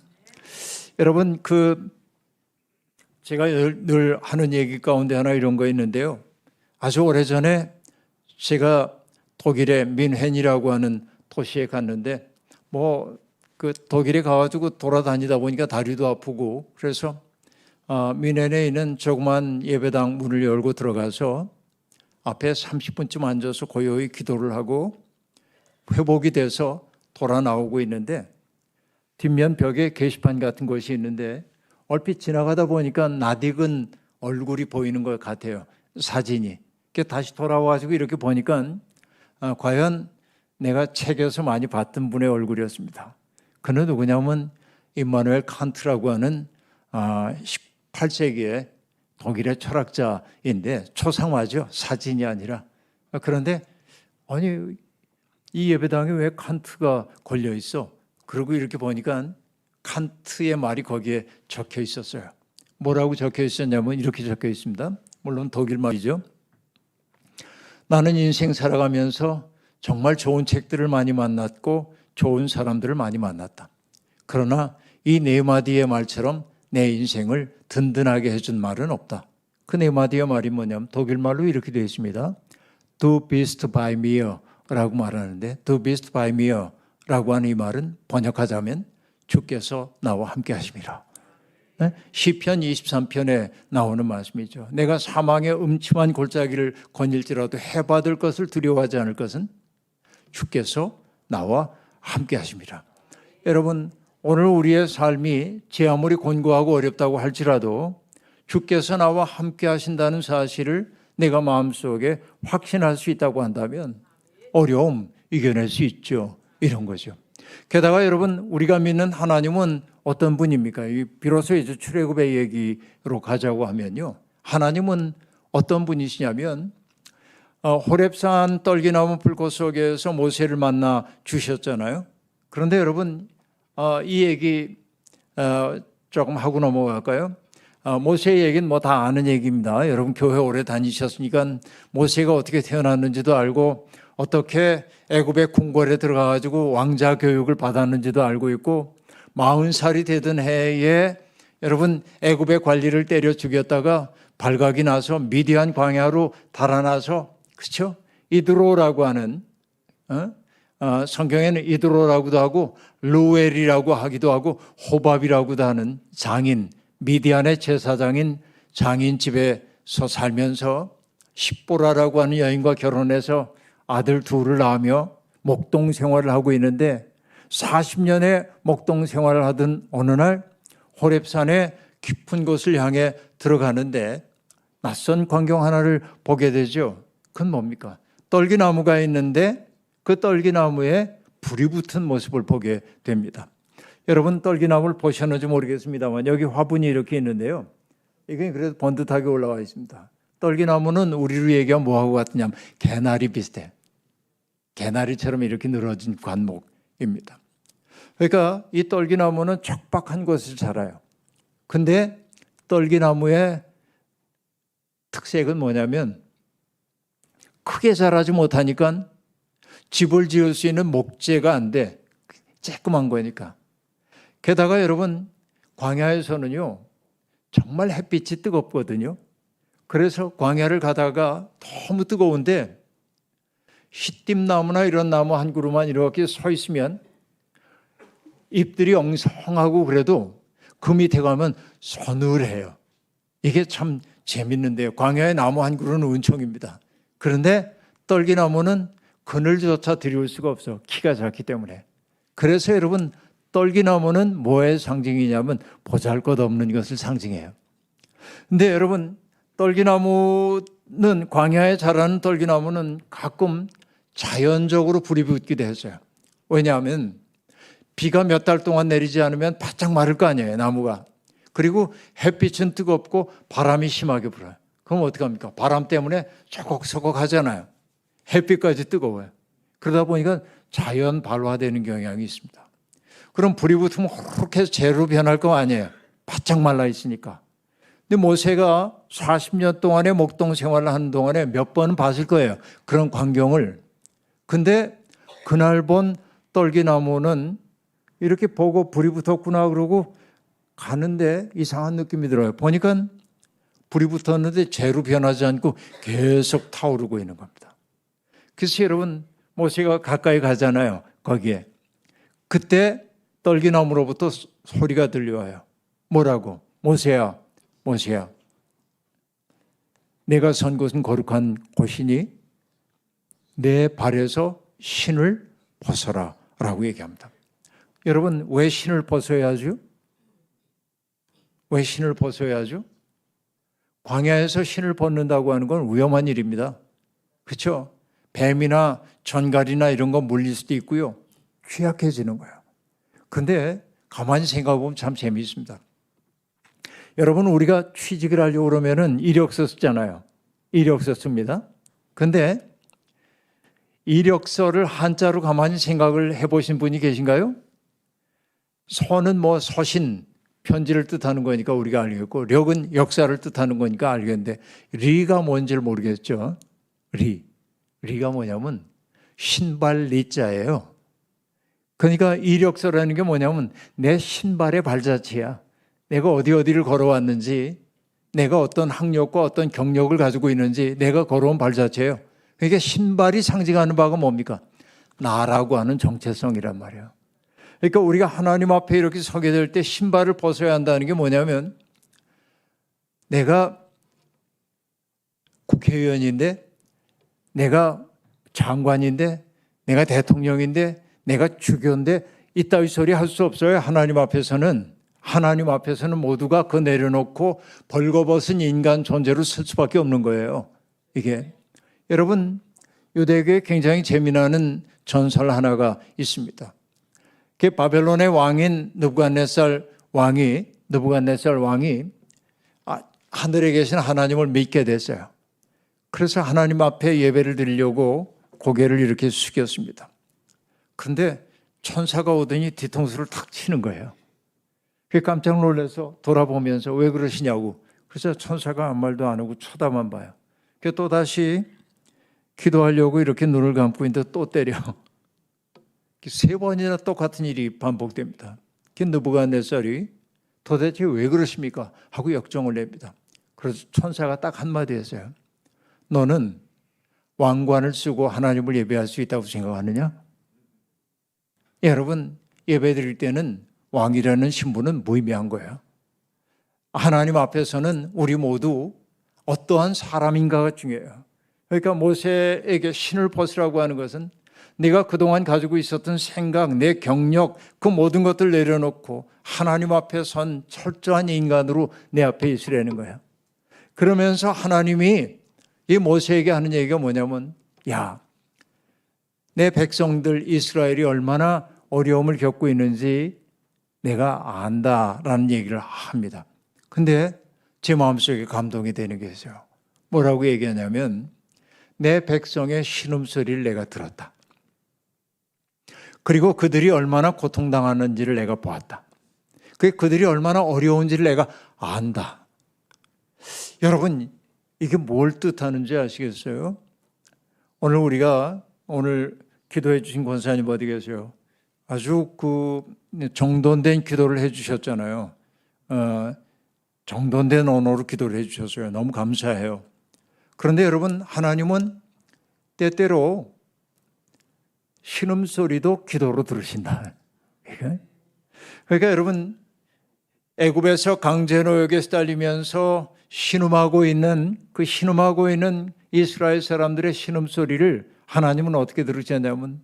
여러분 제가 늘 하는 얘기 가운데 하나 이런 거 있는데요. 아주 오래전에 제가 독일의 민헨이라고 하는 도시에 갔는데 독일에 가가지고 돌아다니다 보니까 다리도 아프고 그래서 민헨에 있는 조그만 예배당 문을 열고 들어가서 앞에 30분쯤 앉아서 고요히 기도를 하고 회복이 돼서 돌아 나오고 있는데 뒷면 벽에 게시판 같은 것이 있는데 얼핏 지나가다 보니까 낯익은 얼굴이 보이는 것 같아요. 사진이. 다시 돌아와가지고 이렇게 보니까 과연 내가 책에서 많이 봤던 분의 얼굴이었습니다. 그는 누구냐면 임마누엘 칸트라고 하는 18세기의 독일의 철학자인데 초상화죠. 사진이 아니라. 그런데 아니 이 예배당에 왜 칸트가 걸려 있어? 그러고 이렇게 보니까 칸트의 말이 거기에 적혀 있었어요. 뭐라고 적혀 있었냐면 이렇게 적혀 있습니다. 물론 독일 말이죠. 나는 인생 살아가면서 정말 좋은 책들을 많이 만났고 좋은 사람들을 많이 만났다. 그러나 이 네 마디의 말처럼 내 인생을 든든하게 해준 말은 없다. 그 네 마디의 말이 뭐냐면 독일 말로 이렇게 되어 있습니다. Du bist bei mir 라고 말하는데 Du bist bei mir 라고 하는 이 말은 번역하자면 주께서 나와 함께 하심이라. 시편 23편에 나오는 말씀이죠. 내가 사망의 음침한 골짜기를 거닐지라도 해받을 것을 두려워하지 않을 것은 주께서 나와 함께 하심이라. 여러분 오늘 우리의 삶이 제 아무리 곤고하고 어렵다고 할지라도 주께서 나와 함께 하신다는 사실을 내가 마음속에 확신할 수 있다고 한다면 어려움 이겨낼 수 있죠. 이런 거죠. 게다가 여러분 우리가 믿는 하나님은 어떤 분입니까? 비로소 이제 출애굽의 얘기로 가자고 하면요. 하나님은 어떤 분이시냐면 호렙산 떨기나무 불꽃 속에서 모세를 만나 주셨잖아요. 그런데 여러분 이 얘기 조금 하고 넘어갈까요? 모세의 얘기는 뭐 다 아는 얘기입니다. 여러분 교회 오래 다니셨으니까 모세가 어떻게 태어났는지도 알고 어떻게 애굽의 궁궐에 들어가가지고 왕자 교육을 받았는지도 알고 있고 40살이 되던 해에 여러분 애굽의 관리를 때려 죽였다가 발각이 나서 미디안 광야로 달아나서 그렇죠? 이드로라고 하는 성경에는 이드로라고도 하고 루엘이라고 하기도 하고 호밥이라고도 하는 장인 미디안의 제사장인 장인 집에서 살면서 십보라라고 하는 여인과 결혼해서 아들 둘을 낳으며 목동 생활을 하고 있는데 40년의 목동 생활을 하던 어느 날 호렙산의 깊은 곳을 향해 들어가는데 낯선 광경 하나를 보게 되죠. 그건 뭡니까? 떨기나무가 있는데 그 떨기나무에 불이 붙은 모습을 보게 됩니다. 여러분 떨기나무를 보셨는지 모르겠습니다만 여기 화분이 이렇게 있는데요. 이게 그래도 번듯하게 올라와 있습니다. 떨기나무는 우리로 얘기하면 뭐하고 같으냐면 개나리 비슷해. 개나리처럼 이렇게 늘어진 관목입니다. 그러니까 이 떨기나무는 척박한 곳을 자라요. 근데 떨기나무의 특색은 뭐냐면 크게 자라지 못하니까 집을 지을 수 있는 목재가 안 돼. 쬐끄만 거니까. 게다가 여러분 광야에서는요 정말 햇빛이 뜨겁거든요. 그래서 광야를 가다가 너무 뜨거운데 시띠나무나 이런 나무 한 그루만 이렇게 서 있으면 잎들이 엉성하고 그래도 그 밑에 가면 서늘해요. 이게 참 재밌는데요. 광야의 나무 한 그루는 은총입니다. 그런데 떨기나무는 그늘조차 들이올 수가 없어. 키가 작기 때문에. 그래서 여러분 떨기나무는 뭐의 상징이냐면 보잘것없는 것을 상징해요. 근데 여러분 떨기나무는 광야에 자라는 떨기나무는 가끔 자연적으로 불이 붙기도 했어요. 왜냐하면 비가 몇 달 동안 내리지 않으면 바짝 마를 거 아니에요, 나무가. 그리고 햇빛은 뜨겁고 바람이 심하게 불어요. 그럼 어떡합니까? 바람 때문에 소걱소걱 하잖아요. 햇빛까지 뜨거워요. 그러다 보니까 자연 발화되는 경향이 있습니다. 그럼 불이 붙으면 호록 해서 재로 변할 거 아니에요. 바짝 말라 있으니까. 근데 모세가 40년 동안의 목동 생활을 하는 동안에 몇 번은 봤을 거예요. 그런 광경을. 근데 그날 본 떨기나무는 이렇게 보고 불이 붙었구나 그러고 가는데 이상한 느낌이 들어요. 보니까 불이 붙었는데 재로 변하지 않고 계속 타오르고 있는 겁니다. 그래서 여러분 모세가 가까이 가잖아요. 거기에. 그때 떨기나무로부터 소리가 들려와요. 뭐라고? 모세야, 모세야. 내가 선 곳은 거룩한 곳이니 내 발에서 신을 벗어라 라고 얘기합니다. 여러분 왜 신을 벗어야 하죠? 왜 신을 벗어야 하죠? 광야에서 신을 벗는다고 하는 건 위험한 일입니다. 그렇죠? 뱀이나 전갈이나 이런 거 물릴 수도 있고요. 취약해지는 거예요. 그런데 가만히 생각해 보면 참 재미있습니다. 여러분 우리가 취직을 하려고 그러면은 이력서 쓰잖아요. 이력서 씁니다. 그런데 이력서를 한자로 가만히 생각을 해보신 분이 계신가요? 서는 뭐 서신, 편지를 뜻하는 거니까 우리가 알겠고 력은 역사를 뜻하는 거니까 알겠는데 리가 뭔지를 모르겠죠. 리가 뭐냐면 신발 리자예요. 그러니까 이력서라는 게 뭐냐면 내 신발의 발자취야. 내가 어디를 걸어왔는지, 내가 어떤 학력과 어떤 경력을 가지고 있는지 내가 걸어온 발자취예요. 그러니까 신발이 상징하는 바가 뭡니까? 나라고 하는 정체성이란 말이에요. 그러니까 우리가 하나님 앞에 이렇게 서게 될 때 신발을 벗어야 한다는 게 뭐냐면 내가 국회의원인데, 내가 장관인데, 내가 대통령인데, 내가 주교인데 이따위 소리 할 수 없어요. 하나님 앞에서는 모두가 그거 내려놓고 벌거벗은 인간 존재로 쓸 수밖에 없는 거예요. 이게 여러분 유대교에 굉장히 재미나는 전설 하나가 있습니다. 그 바벨론의 왕인 느부갓네살 왕이 하늘에 계신 하나님을 믿게 됐어요. 그래서 하나님 앞에 예배를 드리려고 고개를 이렇게 숙였습니다. 그런데 천사가 오더니 뒤통수를 탁 치는 거예요. 깜짝 놀라서 돌아보면서 왜 그러시냐고. 그래서 천사가 아무 말도 안 하고 쳐다만 봐요. 또 다시 기도하려고 이렇게 눈을 감고 있는데 또 때려. 3번이나 똑같은 일이 반복됩니다. 느부갓네살이 도대체 왜 그러십니까? 하고 역정을 냅니다. 그래서 천사가 딱 한마디 했어요. 너는 왕관을 쓰고 하나님을 예배할 수 있다고 생각하느냐? 여러분 예배 드릴 때는 왕이라는 신분은 무의미한 거예요. 하나님 앞에서는 우리 모두 어떠한 사람인가가 중요해요. 그러니까 모세에게 신을 벗으라고 하는 것은 내가 그동안 가지고 있었던 생각, 내 경력, 그 모든 것들 내려놓고 하나님 앞에 선 철저한 인간으로 내 앞에 있으라는 거예요. 그러면서 하나님이 이 모세에게 하는 얘기가 뭐냐면 야, 내 백성들 이스라엘이 얼마나 어려움을 겪고 있는지 내가 안다라는 얘기를 합니다. 근데 제 마음속에 감동이 되는 게 있어요. 뭐라고 얘기하냐면 내 백성의 신음소리를 내가 들었다. 그리고 그들이 얼마나 고통당하는지를 내가 보았다. 그들이 얼마나 어려운지를 내가 안다. 여러분 이게 뭘 뜻하는지 아시겠어요? 오늘 기도해 주신 권사님 어디 계세요? 아주 정돈된 기도를 해 주셨잖아요. 정돈된 언어로 기도를 해 주셨어요. 너무 감사해요. 그런데 여러분 하나님은 때때로 신음소리도 기도로 들으신다. 그러니까 여러분 애굽에서 강제노역에 시달리면서 신음하고 있는 이스라엘 사람들의 신음소리를 하나님은 어떻게 들으셨냐면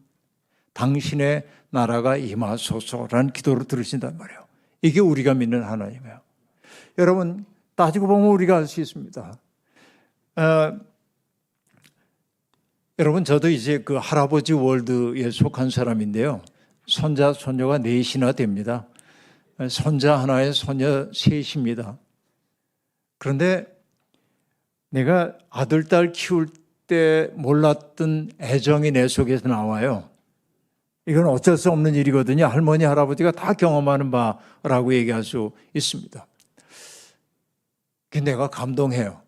당신의 나라가 임하소서라는 기도로 들으신단 말이에요. 이게 우리가 믿는 하나님이에요. 여러분 따지고 보면 우리가 알 수 있습니다. 여러분, 저도 이제 그 할아버지 월드에 속한 사람인데요. 손자, 손녀가 넷이나 됩니다. 손자 하나에 손녀 셋입니다. 그런데 내가 아들, 딸 키울 때 몰랐던 애정이 내 속에서 나와요. 이건 어쩔 수 없는 일이거든요. 할머니, 할아버지가 다 경험하는 바라고 얘기할 수 있습니다. 내가 감동해요.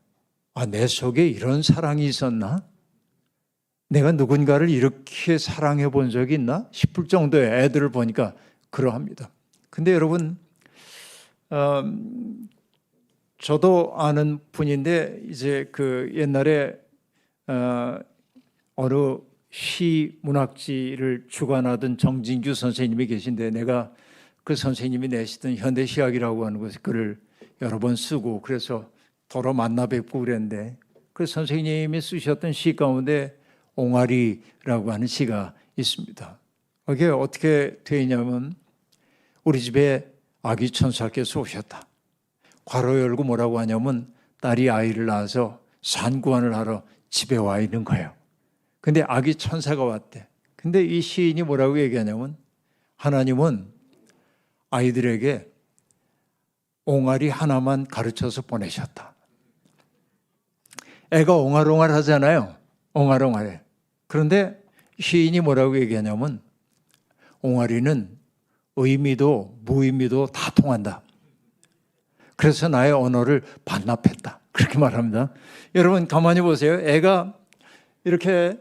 아, 내 속에 이런 사랑이 있었나? 내가 누군가를 이렇게 사랑해 본 적이 있나 싶을 정도의 애들을 보니까 그러합니다. 근데 여러분, 저도 아는 분인데 이제 그 옛날에 어느 시 문학지를 주관하던 정진규 선생님이 계신데, 내가 그 선생님이 내시던 현대시학이라고 하는 것을 글을 여러 번 쓰고 그래서 더러 만나 뵙고 그랬는데, 그 선생님이 쓰셨던 시 가운데 옹알이라고 하는 시가 있습니다. 그게 어떻게 되어 있냐면, 우리 집에 아기 천사께서 오셨다. 괄호 열고 뭐라고 하냐면, 딸이 아이를 낳아서 산구안을 하러 집에 와 있는 거예요. 근데 아기 천사가 왔대. 근데 이 시인이 뭐라고 얘기하냐면, 하나님은 아이들에게 옹알이 하나만 가르쳐서 보내셨다. 애가 옹알옹알 하잖아요. 옹알옹알해. 그런데 시인이 뭐라고 얘기하냐면, 옹알이는 의미도 무의미도 다 통한다. 그래서 나의 언어를 반납했다. 그렇게 말합니다. 여러분, 가만히 보세요. 애가 이렇게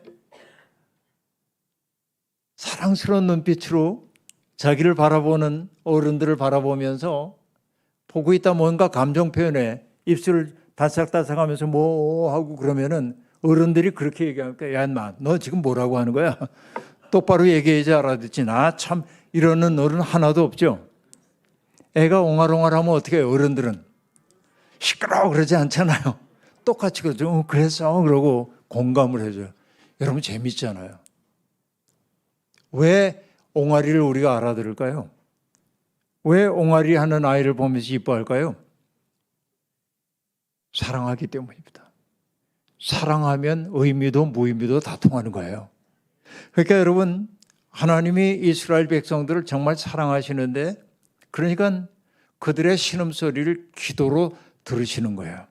사랑스러운 눈빛으로 자기를 바라보는 어른들을 바라보면서 보고 있다 뭔가 감정 표현에 입술을 다삭다삭하면서 뭐 하고 그러면은 어른들이 그렇게 얘기하니까, 야 인마 너 지금 뭐라고 하는 거야? 똑바로 얘기해야지 알아듣지. 나 참 이러는 어른 하나도 없죠. 애가 옹알옹알하면 어떻게 해요? 어른들은 시끄러워 그러지 않잖아요. 똑같이 그러죠. 그래서 그러고 공감을 해줘요. 여러분, 재밌잖아요. 왜 옹알이를 우리가 알아들을까요? 왜 옹알이 하는 아이를 보면서 이뻐할까요? 사랑하기 때문입니다. 사랑하면 의미도 무의미도 다 통하는 거예요. 그러니까 여러분, 하나님이 이스라엘 백성들을 정말 사랑하시는데, 그러니까 그들의 신음소리를 기도로 들으시는 거예요.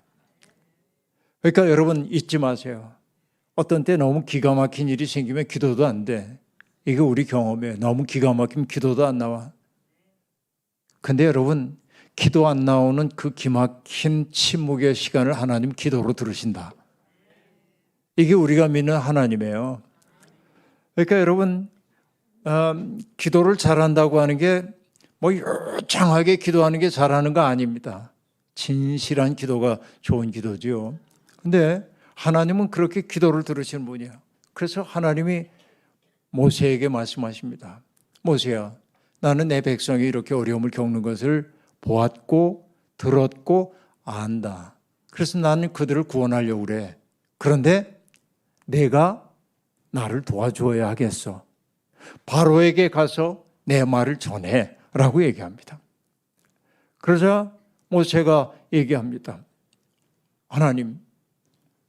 그러니까 여러분, 잊지 마세요. 어떤 때 너무 기가 막힌 일이 생기면 기도도 안 돼. 이게 우리 경험이에요. 너무 기가 막히면 기도도 안 나와. 근데 여러분, 기도 안 나오는 그 기막힌 침묵의 시간을 하나님 기도로 들으신다. 이게 우리가 믿는 하나님이에요. 그러니까 여러분, 기도를 잘한다고 하는 게 뭐 요창하게 기도하는 게 잘하는 거 아닙니다. 진실한 기도가 좋은 기도죠. 근데 하나님은 그렇게 기도를 들으시는 분이에요. 그래서 하나님이 모세에게 말씀하십니다. 모세야, 나는 내 백성이 이렇게 어려움을 겪는 것을 보았고 들었고 안다. 그래서 나는 그들을 구원하려고 그래. 그런데 내가 나를 도와주어야 하겠어. 바로에게 가서 내 말을 전해 라고 얘기합니다. 그러자 모세가 얘기합니다. 하나님,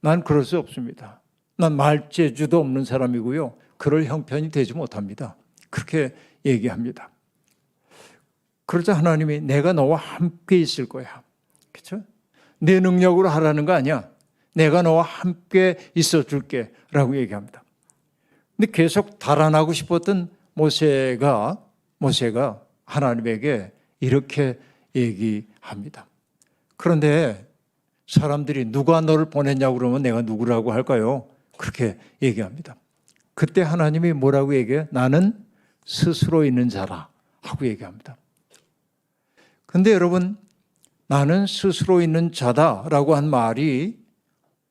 난 그럴 수 없습니다. 난 말재주도 없는 사람이고요. 그럴 형편이 되지 못합니다. 그렇게 얘기합니다. 그러자 하나님이 내가 너와 함께 있을 거야. 그렇죠? 내 능력으로 하라는 거 아니야. 내가 너와 함께 있어 줄게 라고 얘기합니다. 근데 계속 달아나고 싶었던 모세가 하나님에게 이렇게 얘기합니다. 그런데 사람들이 누가 너를 보냈냐고 그러면 내가 누구라고 할까요? 그렇게 얘기합니다. 그때 하나님이 뭐라고 얘기해요? 나는 스스로 있는 자라 하고 얘기합니다. 근데 여러분, 나는 스스로 있는 자다라고 한 말이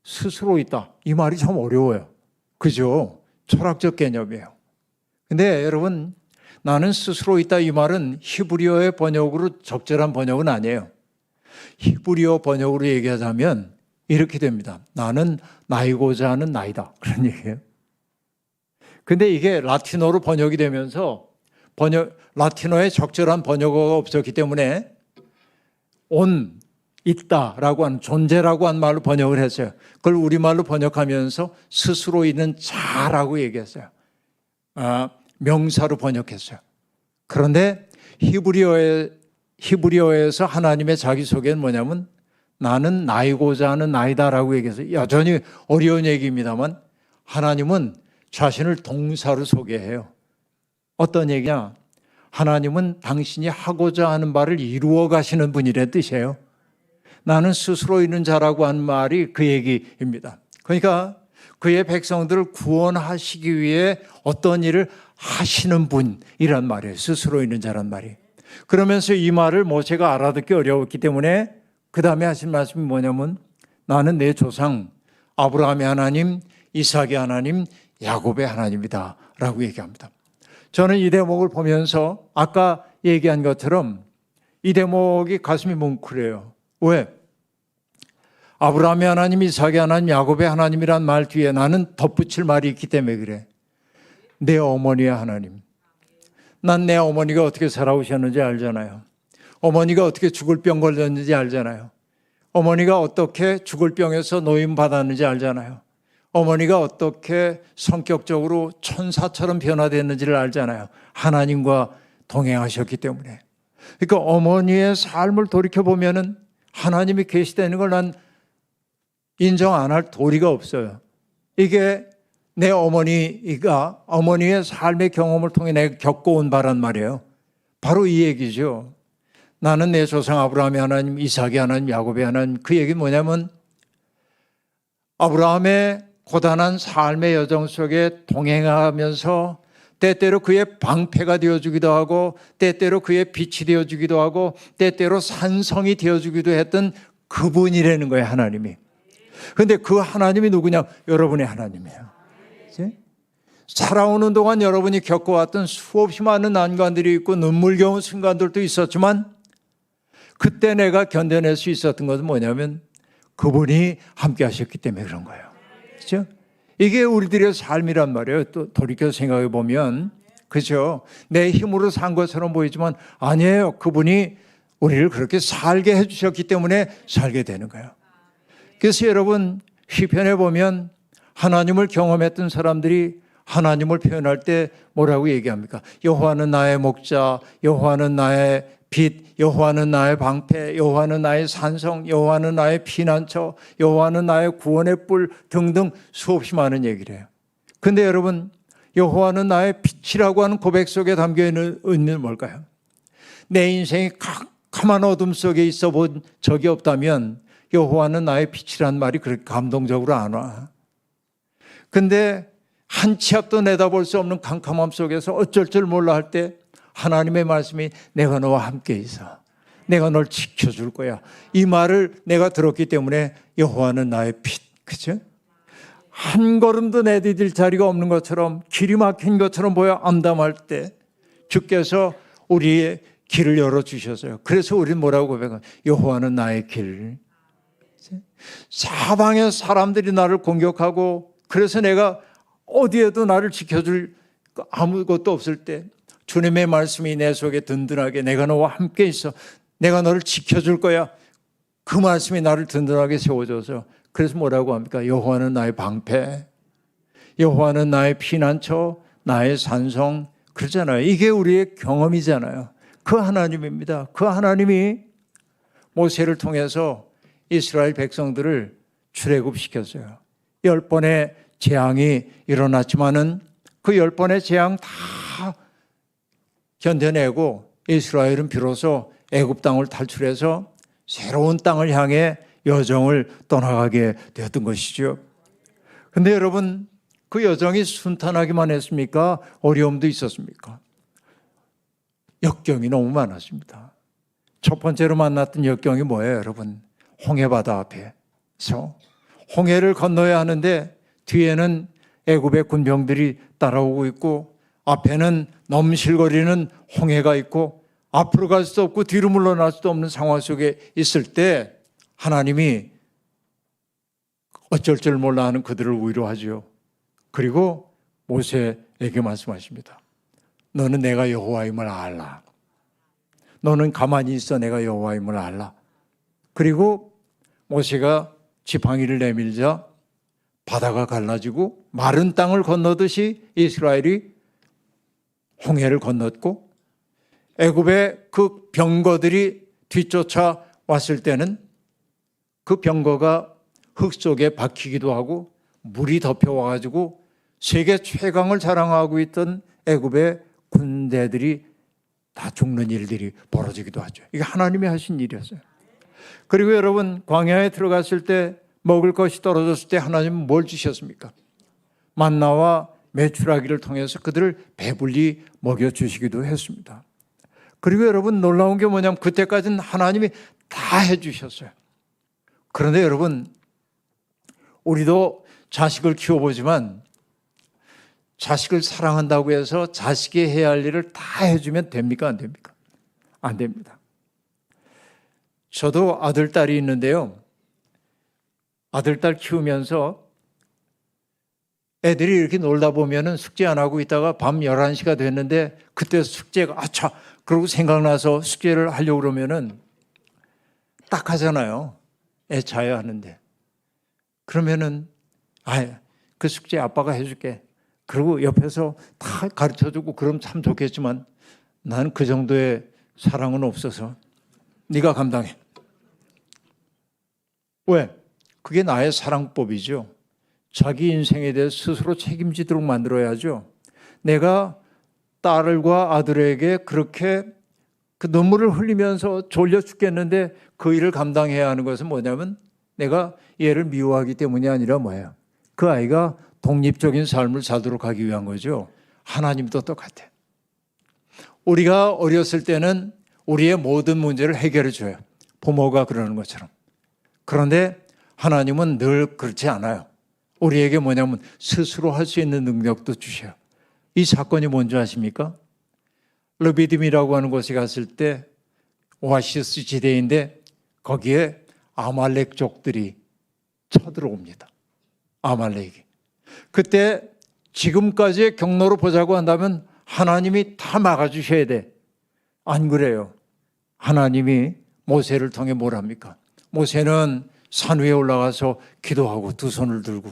스스로 있다. 이 말이 참 어려워요. 그죠? 철학적 개념이에요. 근데 여러분, 나는 스스로 있다 이 말은 히브리어의 번역으로 적절한 번역은 아니에요. 히브리어 번역으로 얘기하자면 이렇게 됩니다. 나는 나이고자 하는 나이다. 그런 얘기예요. 근데 이게 라틴어로 번역이 되면서 라틴어에 적절한 번역어가 없었기 때문에 온 있다라고 하는 존재라고 한 말로 번역을 했어요. 그걸 우리말로 번역하면서 스스로 있는 자라고 얘기했어요. 명사로 번역했어요. 그런데 히브리어에서 하나님의 자기소개는 뭐냐면 나는 나이고자 하는 나이다라고 얘기해서 여전히 어려운 얘기입니다만 하나님은 자신을 동사로 소개해요. 어떤 얘기냐? 하나님은 당신이 하고자 하는 바를 이루어 가시는 분이란 뜻이에요. 나는 스스로 있는 자라고 한 말이 그 얘기입니다. 그러니까 그의 백성들을 구원하시기 위해 어떤 일을 하시는 분이란 말이에요. 스스로 있는 자란 말이. 그러면서 이 말을 모세가 알아듣기 어려웠기 때문에 그 다음에 하신 말씀이 뭐냐면 나는 내 조상 아브라함의 하나님, 이삭의 하나님, 야곱의 하나님이다 라고 얘기합니다. 저는 이 대목을 보면서 아까 얘기한 것처럼 이 대목이 가슴이 뭉클해요. 왜? 아브라함의 하나님, 이삭의 하나님, 야곱의 하나님이란 말 뒤에 나는 덧붙일 말이 있기 때문에 그래. 내 어머니의 하나님. 난 내 어머니가 어떻게 살아오셨는지 알잖아요. 어머니가 어떻게 죽을 병 걸렸는지 알잖아요. 어머니가 어떻게 죽을 병에서 노임 받았는지 알잖아요. 어머니가 어떻게 성격적으로 천사처럼 변화됐는지를 알잖아요. 하나님과 동행하셨기 때문에. 그러니까 어머니의 삶을 돌이켜보면은 하나님이 계시다는 걸 난 인정 안 할 도리가 없어요. 이게 내 어머니가 어머니의 삶의 경험을 통해 내가 겪어온 바란 말이에요. 바로 이 얘기죠. 나는 내 조상 아브라함의 하나님, 이삭의 하나님, 야곱의 하나님. 그 얘기는 뭐냐면 아브라함의 고단한 삶의 여정 속에 동행하면서 때때로 그의 방패가 되어주기도 하고 때때로 그의 빛이 되어주기도 하고 때때로 산성이 되어주기도 했던 그분이라는 거예요. 하나님이. 그런데 그 하나님이 누구냐? 여러분의 하나님이에요. 그치? 살아오는 동안 여러분이 겪어왔던 수없이 많은 난관들이 있고 눈물겨운 순간들도 있었지만 그때 내가 견뎌낼 수 있었던 것은 뭐냐면 그분이 함께 하셨기 때문에 그런 거예요. 그렇죠? 이게 우리들의 삶이란 말이에요. 또 돌이켜 생각해 보면 그렇죠? 내 힘으로 산 것처럼 보이지만 아니에요. 그분이 우리를 그렇게 살게 해주셨기 때문에 살게 되는 거예요. 그래서 여러분 시편에 보면 하나님을 경험했던 사람들이 하나님을 표현할 때 뭐라고 얘기합니까? 여호와는 나의 목자, 여호와는 나의 빛, 여호와는 나의 방패, 여호와는 나의 산성, 여호와는 나의 피난처, 여호와는 나의 구원의 뿔 등등 수없이 많은 얘기를 해요. 그런데 여러분 여호와는 나의 빛이라고 하는 고백 속에 담겨 있는 의미는 뭘까요? 내 인생이 캄캄한 어둠 속에 있어 본 적이 없다면 여호와는 나의 빛이란 말이 그렇게 감동적으로 안 와. 근데 한 치 앞도 내다볼 수 없는 캄캄함 속에서 어쩔 줄 몰라 할 때 하나님의 말씀이 내가 너와 함께 있어. 내가 널 지켜줄 거야. 이 말을 내가 들었기 때문에 여호와는 나의 빛. 그죠? 한 걸음도 내디딜 자리가 없는 것처럼 길이 막힌 것처럼 보여 암담할 때 주께서 우리의 길을 열어주셨어요. 그래서 우리는 뭐라고 고백하면 여호와는 나의 길. 사방의 사람들이 나를 공격하고 그래서 내가 어디에도 나를 지켜줄 아무것도 없을 때 주님의 말씀이 내 속에 든든하게 내가 너와 함께 있어. 내가 너를 지켜줄 거야. 그 말씀이 나를 든든하게 세워줘서 그래서 뭐라고 합니까? 여호와는 나의 방패, 여호와는 나의 피난처, 나의 산성. 그러잖아요. 이게 우리의 경험이잖아요. 그 하나님입니다. 그 하나님이 모세를 통해서 이스라엘 백성들을 출애굽시켰어요. 10번의 재앙이 일어났지만은 그 10번의 재앙 다 견뎌내고 이스라엘은 비로소 애굽 땅을 탈출해서 새로운 땅을 향해 여정을 떠나가게 되었던 것이죠. 그런데 여러분 그 여정이 순탄하기만 했습니까? 어려움도 있었습니까? 역경이 너무 많았습니다. 첫 번째로 만났던 역경이 뭐예요, 여러분? 홍해바다 앞에서 홍해를 건너야 하는데 뒤에는 애굽의 군병들이 따라오고 있고 앞에는 넘실거리는 홍해가 있고 앞으로 갈 수도 없고 뒤로 물러날 수도 없는 상황 속에 있을 때 하나님이 어쩔 줄 몰라 하는 그들을 위로하죠. 그리고 모세에게 말씀하십니다. 너는 내가 여호와임을 알라. 너는 가만히 있어. 내가 여호와임을 알라. 그리고 모세가 지팡이를 내밀자 바다가 갈라지고 마른 땅을 건너듯이 이스라엘이 홍해를 건넜고, 애굽의 그 병거들이 뒤쫓아 왔을 때는 그 병거가 흙 속에 박히기도 하고 물이 덮여와가지고 세계 최강을 자랑하고 있던 애굽의 군대들이 다 죽는 일들이 벌어지기도 하죠. 이게 하나님이 하신 일이었어요. 그리고 여러분, 광야에 들어갔을 때 먹을 것이 떨어졌을 때 하나님은 뭘 주셨습니까? 만나와 메추라기를 통해서 그들을 배불리 먹여주시기도 했습니다. 그리고 여러분, 놀라운 게 뭐냐면 그때까지는 하나님이 다 해주셨어요. 그런데 여러분, 우리도 자식을 키워보지만 자식을 사랑한다고 해서 자식이 해야 할 일을 다 해주면 됩니까? 안 됩니까? 안 됩니다. 저도 아들, 딸이 있는데요. 아들, 딸 키우면서 애들이 이렇게 놀다 보면은 숙제 안 하고 있다가 밤 11시가 됐는데 그때 숙제가 아차 그러고 생각나서 숙제를 하려고 그러면은 딱 하잖아요. 애 자야 하는데. 그러면은 그 숙제 아빠가 해줄게. 그리고 옆에서 다 가르쳐주고 그럼 참 좋겠지만 나는 그 정도의 사랑은 없어서 네가 감당해. 왜? 그게 나의 사랑법이죠. 자기 인생에 대해 스스로 책임지도록 만들어야죠. 내가 딸과 아들에게 그렇게 그 눈물을 흘리면서 졸려 죽겠는데 그 일을 감당해야 하는 것은 뭐냐면 내가 얘를 미워하기 때문이 아니라 뭐예요? 그 아이가 독립적인 삶을 살도록 하기 위한 거죠. 하나님도 똑같아요. 우리가 어렸을 때는 우리의 모든 문제를 해결해 줘요. 부모가 그러는 것처럼. 그런데 하나님은 늘 그렇지 않아요. 우리에게 뭐냐면 스스로 할 수 있는 능력도 주셔요. 이 사건이 뭔지 아십니까? 르비딤이라고 하는 곳에 갔을 때 오아시스 지대인데 거기에 아말렉족들이 쳐들어옵니다. 아말렉이. 그때 지금까지의 경로로 보자고 한다면 하나님이 다 막아주셔야 돼. 안 그래요. 하나님이 모세를 통해 뭘 합니까? 모세는 산 위에 올라가서 기도하고 두 손을 들고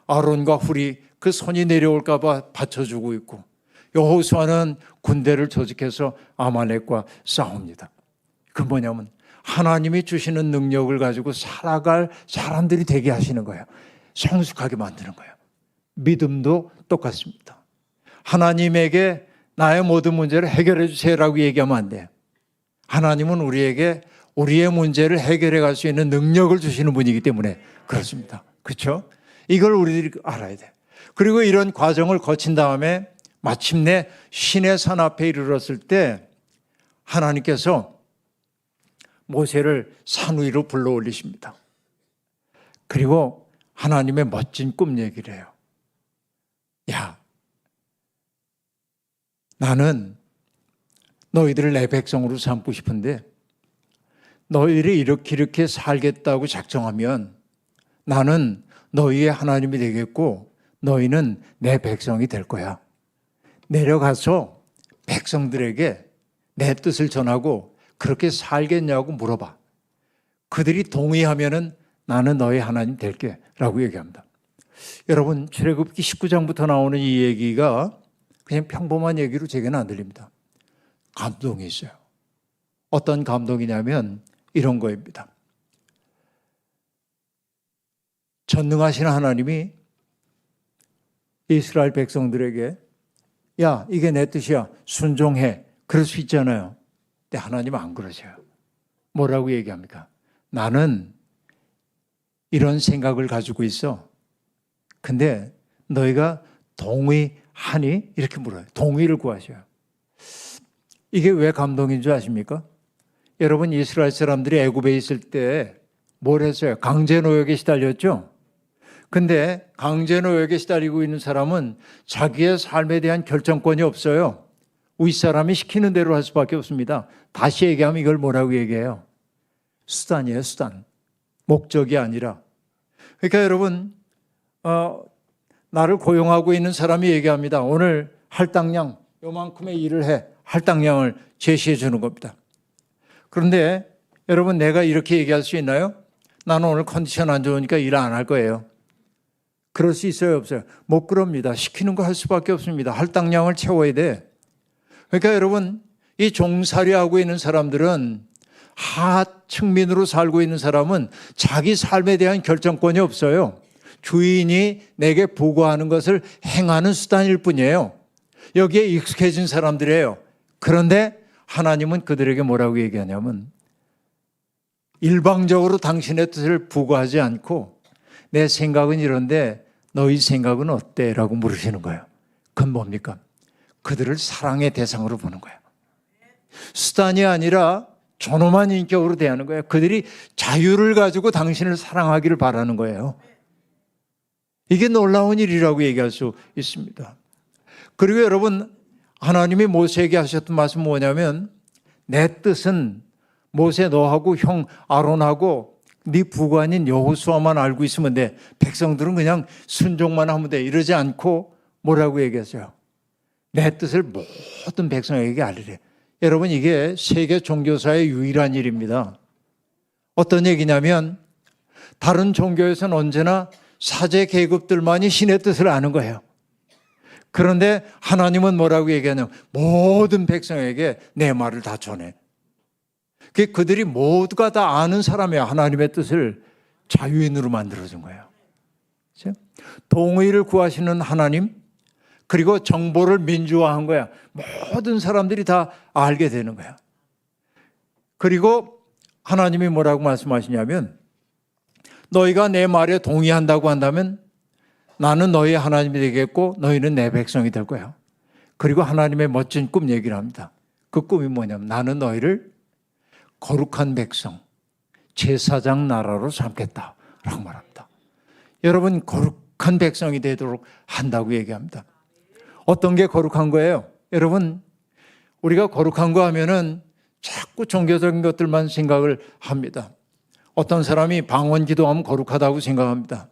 아론과 훌이 그 손이 내려올까 봐 받쳐주고 있고 여호수아는 군대를 조직해서 아말렉과 싸웁니다. 그 뭐냐면 하나님이 주시는 능력을 가지고 살아갈 사람들이 되게 하시는 거예요. 성숙하게 만드는 거예요. 믿음도 똑같습니다. 하나님에게 나의 모든 문제를 해결해 주세요라고 얘기하면 안 돼요. 하나님은 우리에게 우리의 문제를 해결해 갈 수 있는 능력을 주시는 분이기 때문에 그렇습니다. 그렇죠? 이걸 우리들이 알아야 돼요. 그리고 이런 과정을 거친 다음에 마침내 신의 산 앞에 이르렀을 때 하나님께서 모세를 산 위로 불러 올리십니다. 그리고 하나님의 멋진 꿈 얘기를 해요. 야, 나는 너희들을 내 백성으로 삼고 싶은데 너희들이 이렇게 살겠다고 작정하면 나는 너희의 하나님이 되겠고 너희는 내 백성이 될 거야. 내려가서 백성들에게 내 뜻을 전하고 그렇게 살겠냐고 물어봐. 그들이 동의하면은 나는 너희 하나님 될게 라고 얘기합니다. 여러분, 출애굽기 19장부터 나오는 이 얘기가 그냥 평범한 얘기로 제게는 안 들립니다. 감동이 있어요. 어떤 감동이냐면 이런 거입니다. 전능하신 하나님이 이스라엘 백성들에게 야, 이게 내 뜻이야. 순종해. 그럴 수 있잖아요. 근데 하나님은 안 그러세요. 뭐라고 얘기합니까? 나는 이런 생각을 가지고 있어. 근데 너희가 동의하니? 이렇게 물어요. 동의를 구하셔요. 이게 왜 감동인 줄 아십니까? 여러분, 이스라엘 사람들이 애굽에 있을 때 뭘 했어요? 강제 노역에 시달렸죠? 근데 강제 노역에 시달리고 있는 사람은 자기의 삶에 대한 결정권이 없어요. 윗사람이 시키는 대로 할 수밖에 없습니다. 다시 얘기하면 이걸 뭐라고 얘기해요? 수단이에요, 수단. 목적이 아니라. 그러니까 여러분, 나를 고용하고 있는 사람이 얘기합니다. 오늘 할당량, 요만큼의 일을 해. 할당량을 제시해 주는 겁니다. 그런데 여러분, 내가 이렇게 얘기할 수 있나요? 나는 오늘 컨디션 안 좋으니까 일 안 할 거예요. 그럴 수 있어요, 없어요? 못 그럽니다. 시키는 거 할 수밖에 없습니다. 할당량을 채워야 돼. 그러니까 여러분, 이 종살이하고 있는 사람들은, 하층민으로 살고 있는 사람은 자기 삶에 대한 결정권이 없어요. 주인이 내게 보고하는 것을 행하는 수단일 뿐이에요. 여기에 익숙해진 사람들이에요. 그런데 하나님은 그들에게 뭐라고 얘기하냐면, 일방적으로 당신의 뜻을 부과하지 않고 내 생각은 이런데 너희 생각은 어때? 라고 물으시는 거예요. 그건 뭡니까? 그들을 사랑의 대상으로 보는 거예요. 수단이 아니라 존엄한 인격으로 대하는 거예요. 그들이 자유를 가지고 당신을 사랑하기를 바라는 거예요. 이게 놀라운 일이라고 얘기할 수 있습니다. 그리고 여러분, 하나님이 모세에게 하셨던 말씀은 뭐냐면, 내 뜻은 모세 너하고 형 아론하고 네 부가 아닌 여호수아만 알고 있으면 돼. 백성들은 그냥 순종만 하면 돼. 이러지 않고 뭐라고 얘기했어요? 내 뜻을 모든 백성에게 알리래. 여러분, 이게 세계 종교사의 유일한 일입니다. 어떤 얘기냐면, 다른 종교에서는 언제나 사제 계급들만이 신의 뜻을 아는 거예요. 그런데 하나님은 뭐라고 얘기하냐면, 모든 백성에게 내 말을 다 전해. 그들이 모두가 다 아는 사람이에요. 하나님의 뜻을 자유인으로 만들어준 거예요. 그렇죠? 동의를 구하시는 하나님, 그리고 정보를 민주화한 거야. 모든 사람들이 다 알게 되는 거야. 그리고 하나님이 뭐라고 말씀하시냐면, 너희가 내 말에 동의한다고 한다면 나는 너희 하나님이 되겠고 너희는 내 백성이 될 거야. 그리고 하나님의 멋진 꿈 얘기를 합니다. 그 꿈이 뭐냐면, 나는 너희를 거룩한 백성, 제사장 나라로 삼겠다라고 말합니다. 여러분, 거룩한 백성이 되도록 한다고 얘기합니다. 어떤 게 거룩한 거예요? 여러분, 우리가 거룩한 거 하면은 자꾸 종교적인 것들만 생각을 합니다. 어떤 사람이 방언 기도하면 거룩하다고 생각합니다.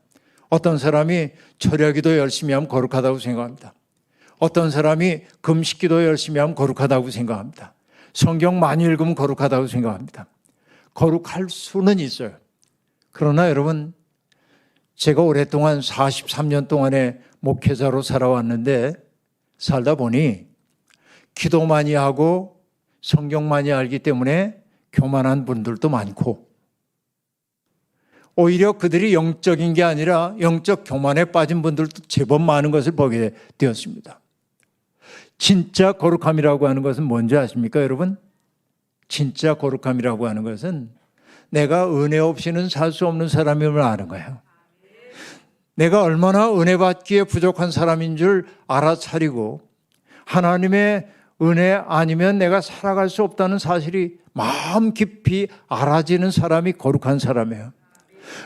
어떤 사람이 철야 기도 열심히 하면 거룩하다고 생각합니다. 어떤 사람이 금식 기도 열심히 하면 거룩하다고 생각합니다. 성경 많이 읽으면 거룩하다고 생각합니다. 거룩할 수는 있어요. 그러나 여러분, 제가 오랫동안 43년 동안의 목회자로 살아왔는데, 살다 보니 기도 많이 하고 성경 많이 알기 때문에 교만한 분들도 많고, 오히려 그들이 영적인 게 아니라 영적 교만에 빠진 분들도 제법 많은 것을 보게 되었습니다. 진짜 거룩함이라고 하는 것은 뭔지 아십니까, 여러분? 진짜 거룩함이라고 하는 것은 내가 은혜 없이는 살 수 없는 사람임을 아는 거예요. 내가 얼마나 은혜 받기에 부족한 사람인 줄 알아차리고, 하나님의 은혜 아니면 내가 살아갈 수 없다는 사실이 마음 깊이 알아지는 사람이 거룩한 사람이에요.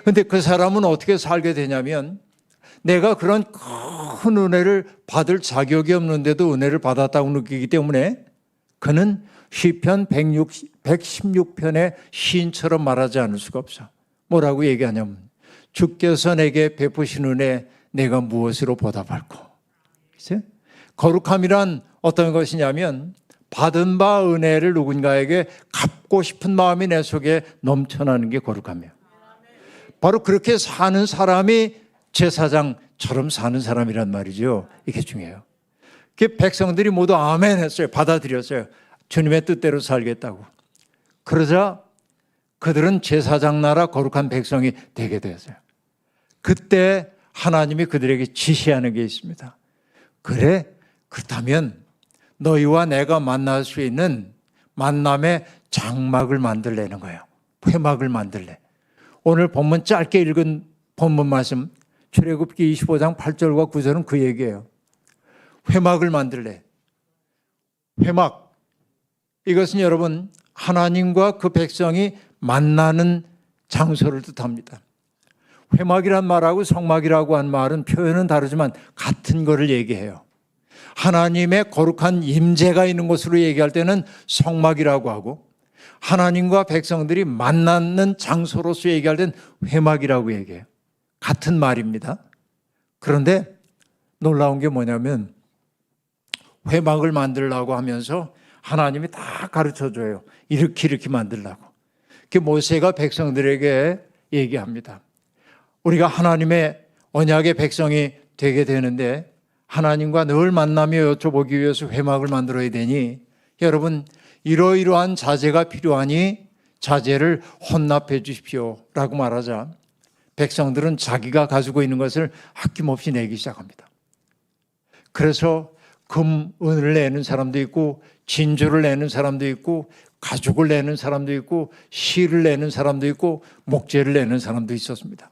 그런데 그 사람은 어떻게 살게 되냐면, 내가 그런 큰 은혜를 받을 자격이 없는데도 은혜를 받았다고 느끼기 때문에 그는 시편 116편의 시인처럼 말하지 않을 수가 없어. 뭐라고 얘기하냐면, 주께서 내게 베푸신 은혜 내가 무엇으로 보답할꼬. 거룩함이란 어떤 것이냐면, 받은 바 은혜를 누군가에게 갚고 싶은 마음이 내 속에 넘쳐나는 게 거룩함이에요. 바로 그렇게 사는 사람이 제사장처럼 사는 사람이란 말이죠. 이게 중요해요. 백성들이 모두 아멘 했어요. 받아들였어요. 주님의 뜻대로 살겠다고. 그러자 그들은 제사장 나라 거룩한 백성이 되게 되었어요. 그때 하나님이 그들에게 지시하는 게 있습니다. 그래, 그렇다면 너희와 내가 만날 수 있는 만남의 장막을 만들라는 거예요. 회막을 만들래. 오늘 본문 짧게 읽은 본문 말씀, 출애굽기 25장 8절과 9절은 그 얘기예요. 회막을 만들래. 회막, 이것은 여러분 하나님과 그 백성이 만나는 장소를 뜻합니다. 회막이란 말하고 성막이라고 한 말은 표현은 다르지만 같은 거를 얘기해요. 하나님의 거룩한 임재가 있는 곳으로 얘기할 때는 성막이라고 하고, 하나님과 백성들이 만나는 장소로서 얘기할 때는 회막이라고 얘기해요. 같은 말입니다. 그런데 놀라운 게 뭐냐면, 회막을 만들려고 하면서 하나님이 다 가르쳐줘요. 이렇게 만들려고. 그 모세가 백성들에게 얘기합니다. 우리가 하나님의 언약의 백성이 되게 되는데 하나님과 늘 만나며 여쭤보기 위해서 회막을 만들어야 되니 여러분 이러이러한 자재가 필요하니 자재를 혼납해 주십시오 라고 말하자 백성들은 자기가 가지고 있는 것을 아낌없이 내기 시작합니다. 그래서 금, 은을 내는 사람도 있고 진주를 내는 사람도 있고 가죽을 내는 사람도 있고 실을 내는 사람도 있고 목재를 내는 사람도 있었습니다.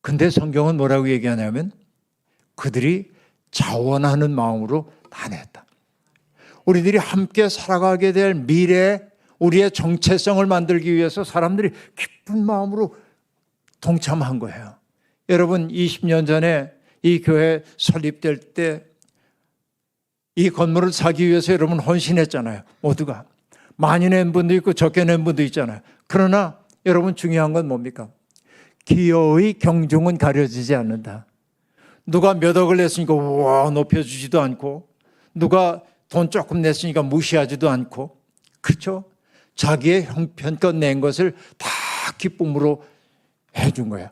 근데 성경은 뭐라고 얘기하냐면 그들이 자원하는 마음으로 다 냈다. 우리들이 함께 살아가게 될 미래, 우리의 정체성을 만들기 위해서 사람들이 기쁜 마음으로 동참한 거예요. 여러분 20년 전에 이 교회 설립될 때 이 건물을 사기 위해서 여러분 헌신했잖아요. 모두가. 많이 낸 분도 있고 적게 낸 분도 있잖아요. 그러나 여러분 중요한 건 뭡니까? 기여의 경중은 가려지지 않는다. 누가 몇 억을 냈으니까 우와 높여주지도 않고 누가 돈 조금 냈으니까 무시하지도 않고 그렇죠? 자기의 형편껏 낸 것을 다 기쁨으로 해준 거예요.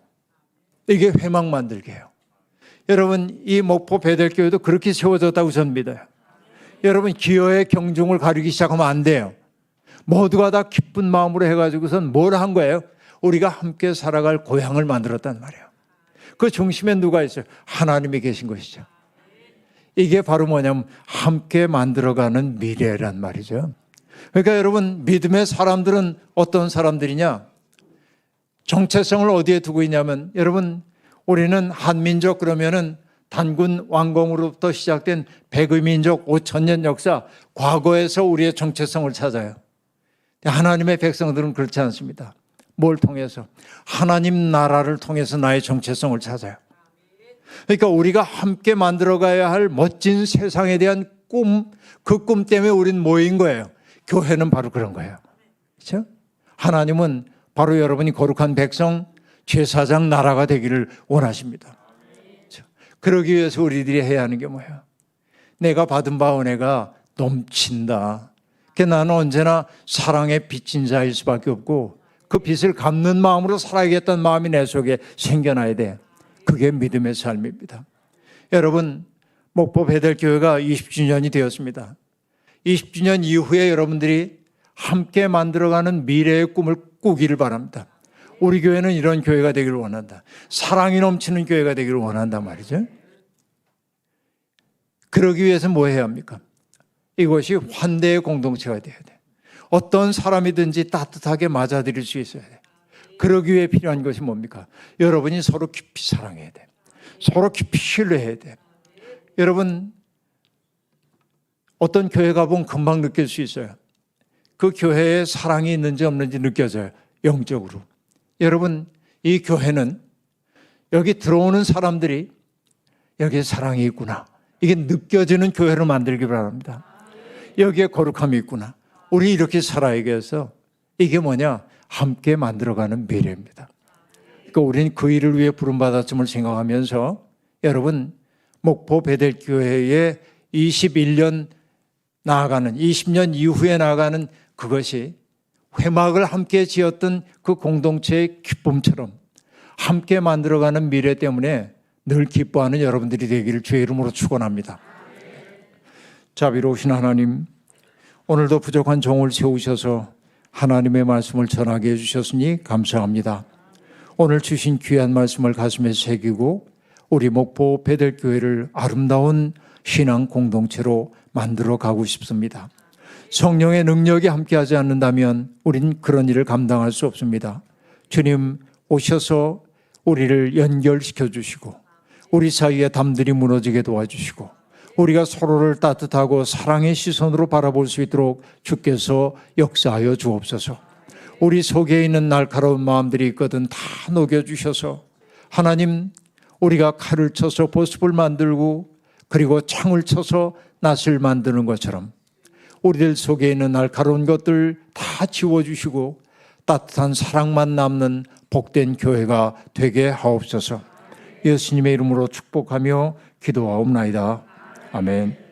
이게 회막 만들기예요. 여러분 이 목포 베델교회도 그렇게 세워졌다고 저는 믿어요. 여러분 기여의 경중을 가리기 시작하면 안 돼요. 모두가 다 기쁜 마음으로 해가지고선 뭘 한 거예요? 우리가 함께 살아갈 고향을 만들었단 말이에요. 그 중심에 누가 있어요? 하나님이 계신 것이죠. 이게 바로 뭐냐면 함께 만들어가는 미래란 말이죠. 그러니까 여러분 믿음의 사람들은 어떤 사람들이냐? 정체성을 어디에 두고 있냐면 여러분 우리는 한민족 그러면은 단군 왕공으로부터 시작된 백의 민족 5,000년 역사 과거에서 우리의 정체성을 찾아요. 하나님의 백성들은 그렇지 않습니다. 뭘 통해서? 하나님 나라를 통해서 나의 정체성을 찾아요. 그러니까 우리가 함께 만들어가야 할 멋진 세상에 대한 꿈, 그 꿈 때문에 우린 모인 거예요. 교회는 바로 그런 거예요. 그렇죠? 하나님은 바로 여러분이 거룩한 백성, 제사장 나라가 되기를 원하십니다. 그렇죠? 그러기 위해서 우리들이 해야 하는 게 뭐예요? 내가 받은 바 은혜가 넘친다. 나는 언제나 사랑에 빚진 자일 수밖에 없고 그 빚을 갚는 마음으로 살아야겠다는 마음이 내 속에 생겨나야 돼. 그게 믿음의 삶입니다. 여러분 목포 베델교회가 20주년이 되었습니다. 20주년 이후에 여러분들이 함께 만들어가는 미래의 꿈을 꾸기를 바랍니다. 우리 교회는 이런 교회가 되기를 원한다. 사랑이 넘치는 교회가 되기를 원한단 말이죠. 그러기 위해서 뭐 해야 합니까? 이것이 환대의 공동체가 돼야 돼. 어떤 사람이든지 따뜻하게 맞아들일 수 있어야 돼. 그러기 위해 필요한 것이 뭡니까? 여러분이 서로 깊이 사랑해야 돼. 서로 깊이 신뢰해야 돼. 여러분 어떤 교회 가보면 금방 느낄 수 있어요. 그 교회에 사랑이 있는지 없는지 느껴져요. 영적으로. 여러분 이 교회는 여기 들어오는 사람들이 여기에 사랑이 있구나. 이게 느껴지는 교회로 만들기 바랍니다. 여기에 거룩함이 있구나. 우리 이렇게 살아야게 해서 이게 뭐냐? 함께 만들어가는 미래입니다. 그러니까 우리는 그 일을 위해 부름받았음을 생각하면서 여러분 목포 베델교회의 21년 나아가는 20년 이후에 나아가는 그것이 회막을 함께 지었던 그 공동체의 기쁨처럼 함께 만들어가는 미래 때문에 늘 기뻐하는 여러분들이 되기를 주의 이름으로 축원합니다. 자비로우신 하나님, 오늘도 부족한 종을 세우셔서 하나님의 말씀을 전하게 해주셨으니 감사합니다. 오늘 주신 귀한 말씀을 가슴에 새기고 우리 목포 베델교회를 아름다운 신앙 공동체로 만들어 가고 싶습니다. 성령의 능력이 함께하지 않는다면 우린 그런 일을 감당할 수 없습니다. 주님 오셔서 우리를 연결시켜 주시고 우리 사이의 담들이 무너지게 도와주시고 우리가 서로를 따뜻하고 사랑의 시선으로 바라볼 수 있도록 주께서 역사하여 주옵소서. 우리 속에 있는 날카로운 마음들이 있거든 다 녹여주셔서 하나님 우리가 칼을 쳐서 보습을 만들고 그리고 창을 쳐서 낫을 만드는 것처럼 우리들 속에 있는 날카로운 것들 다 지워주시고 따뜻한 사랑만 남는 복된 교회가 되게 하옵소서. 예수님의 이름으로 축복하며 기도하옵나이다. 아멘.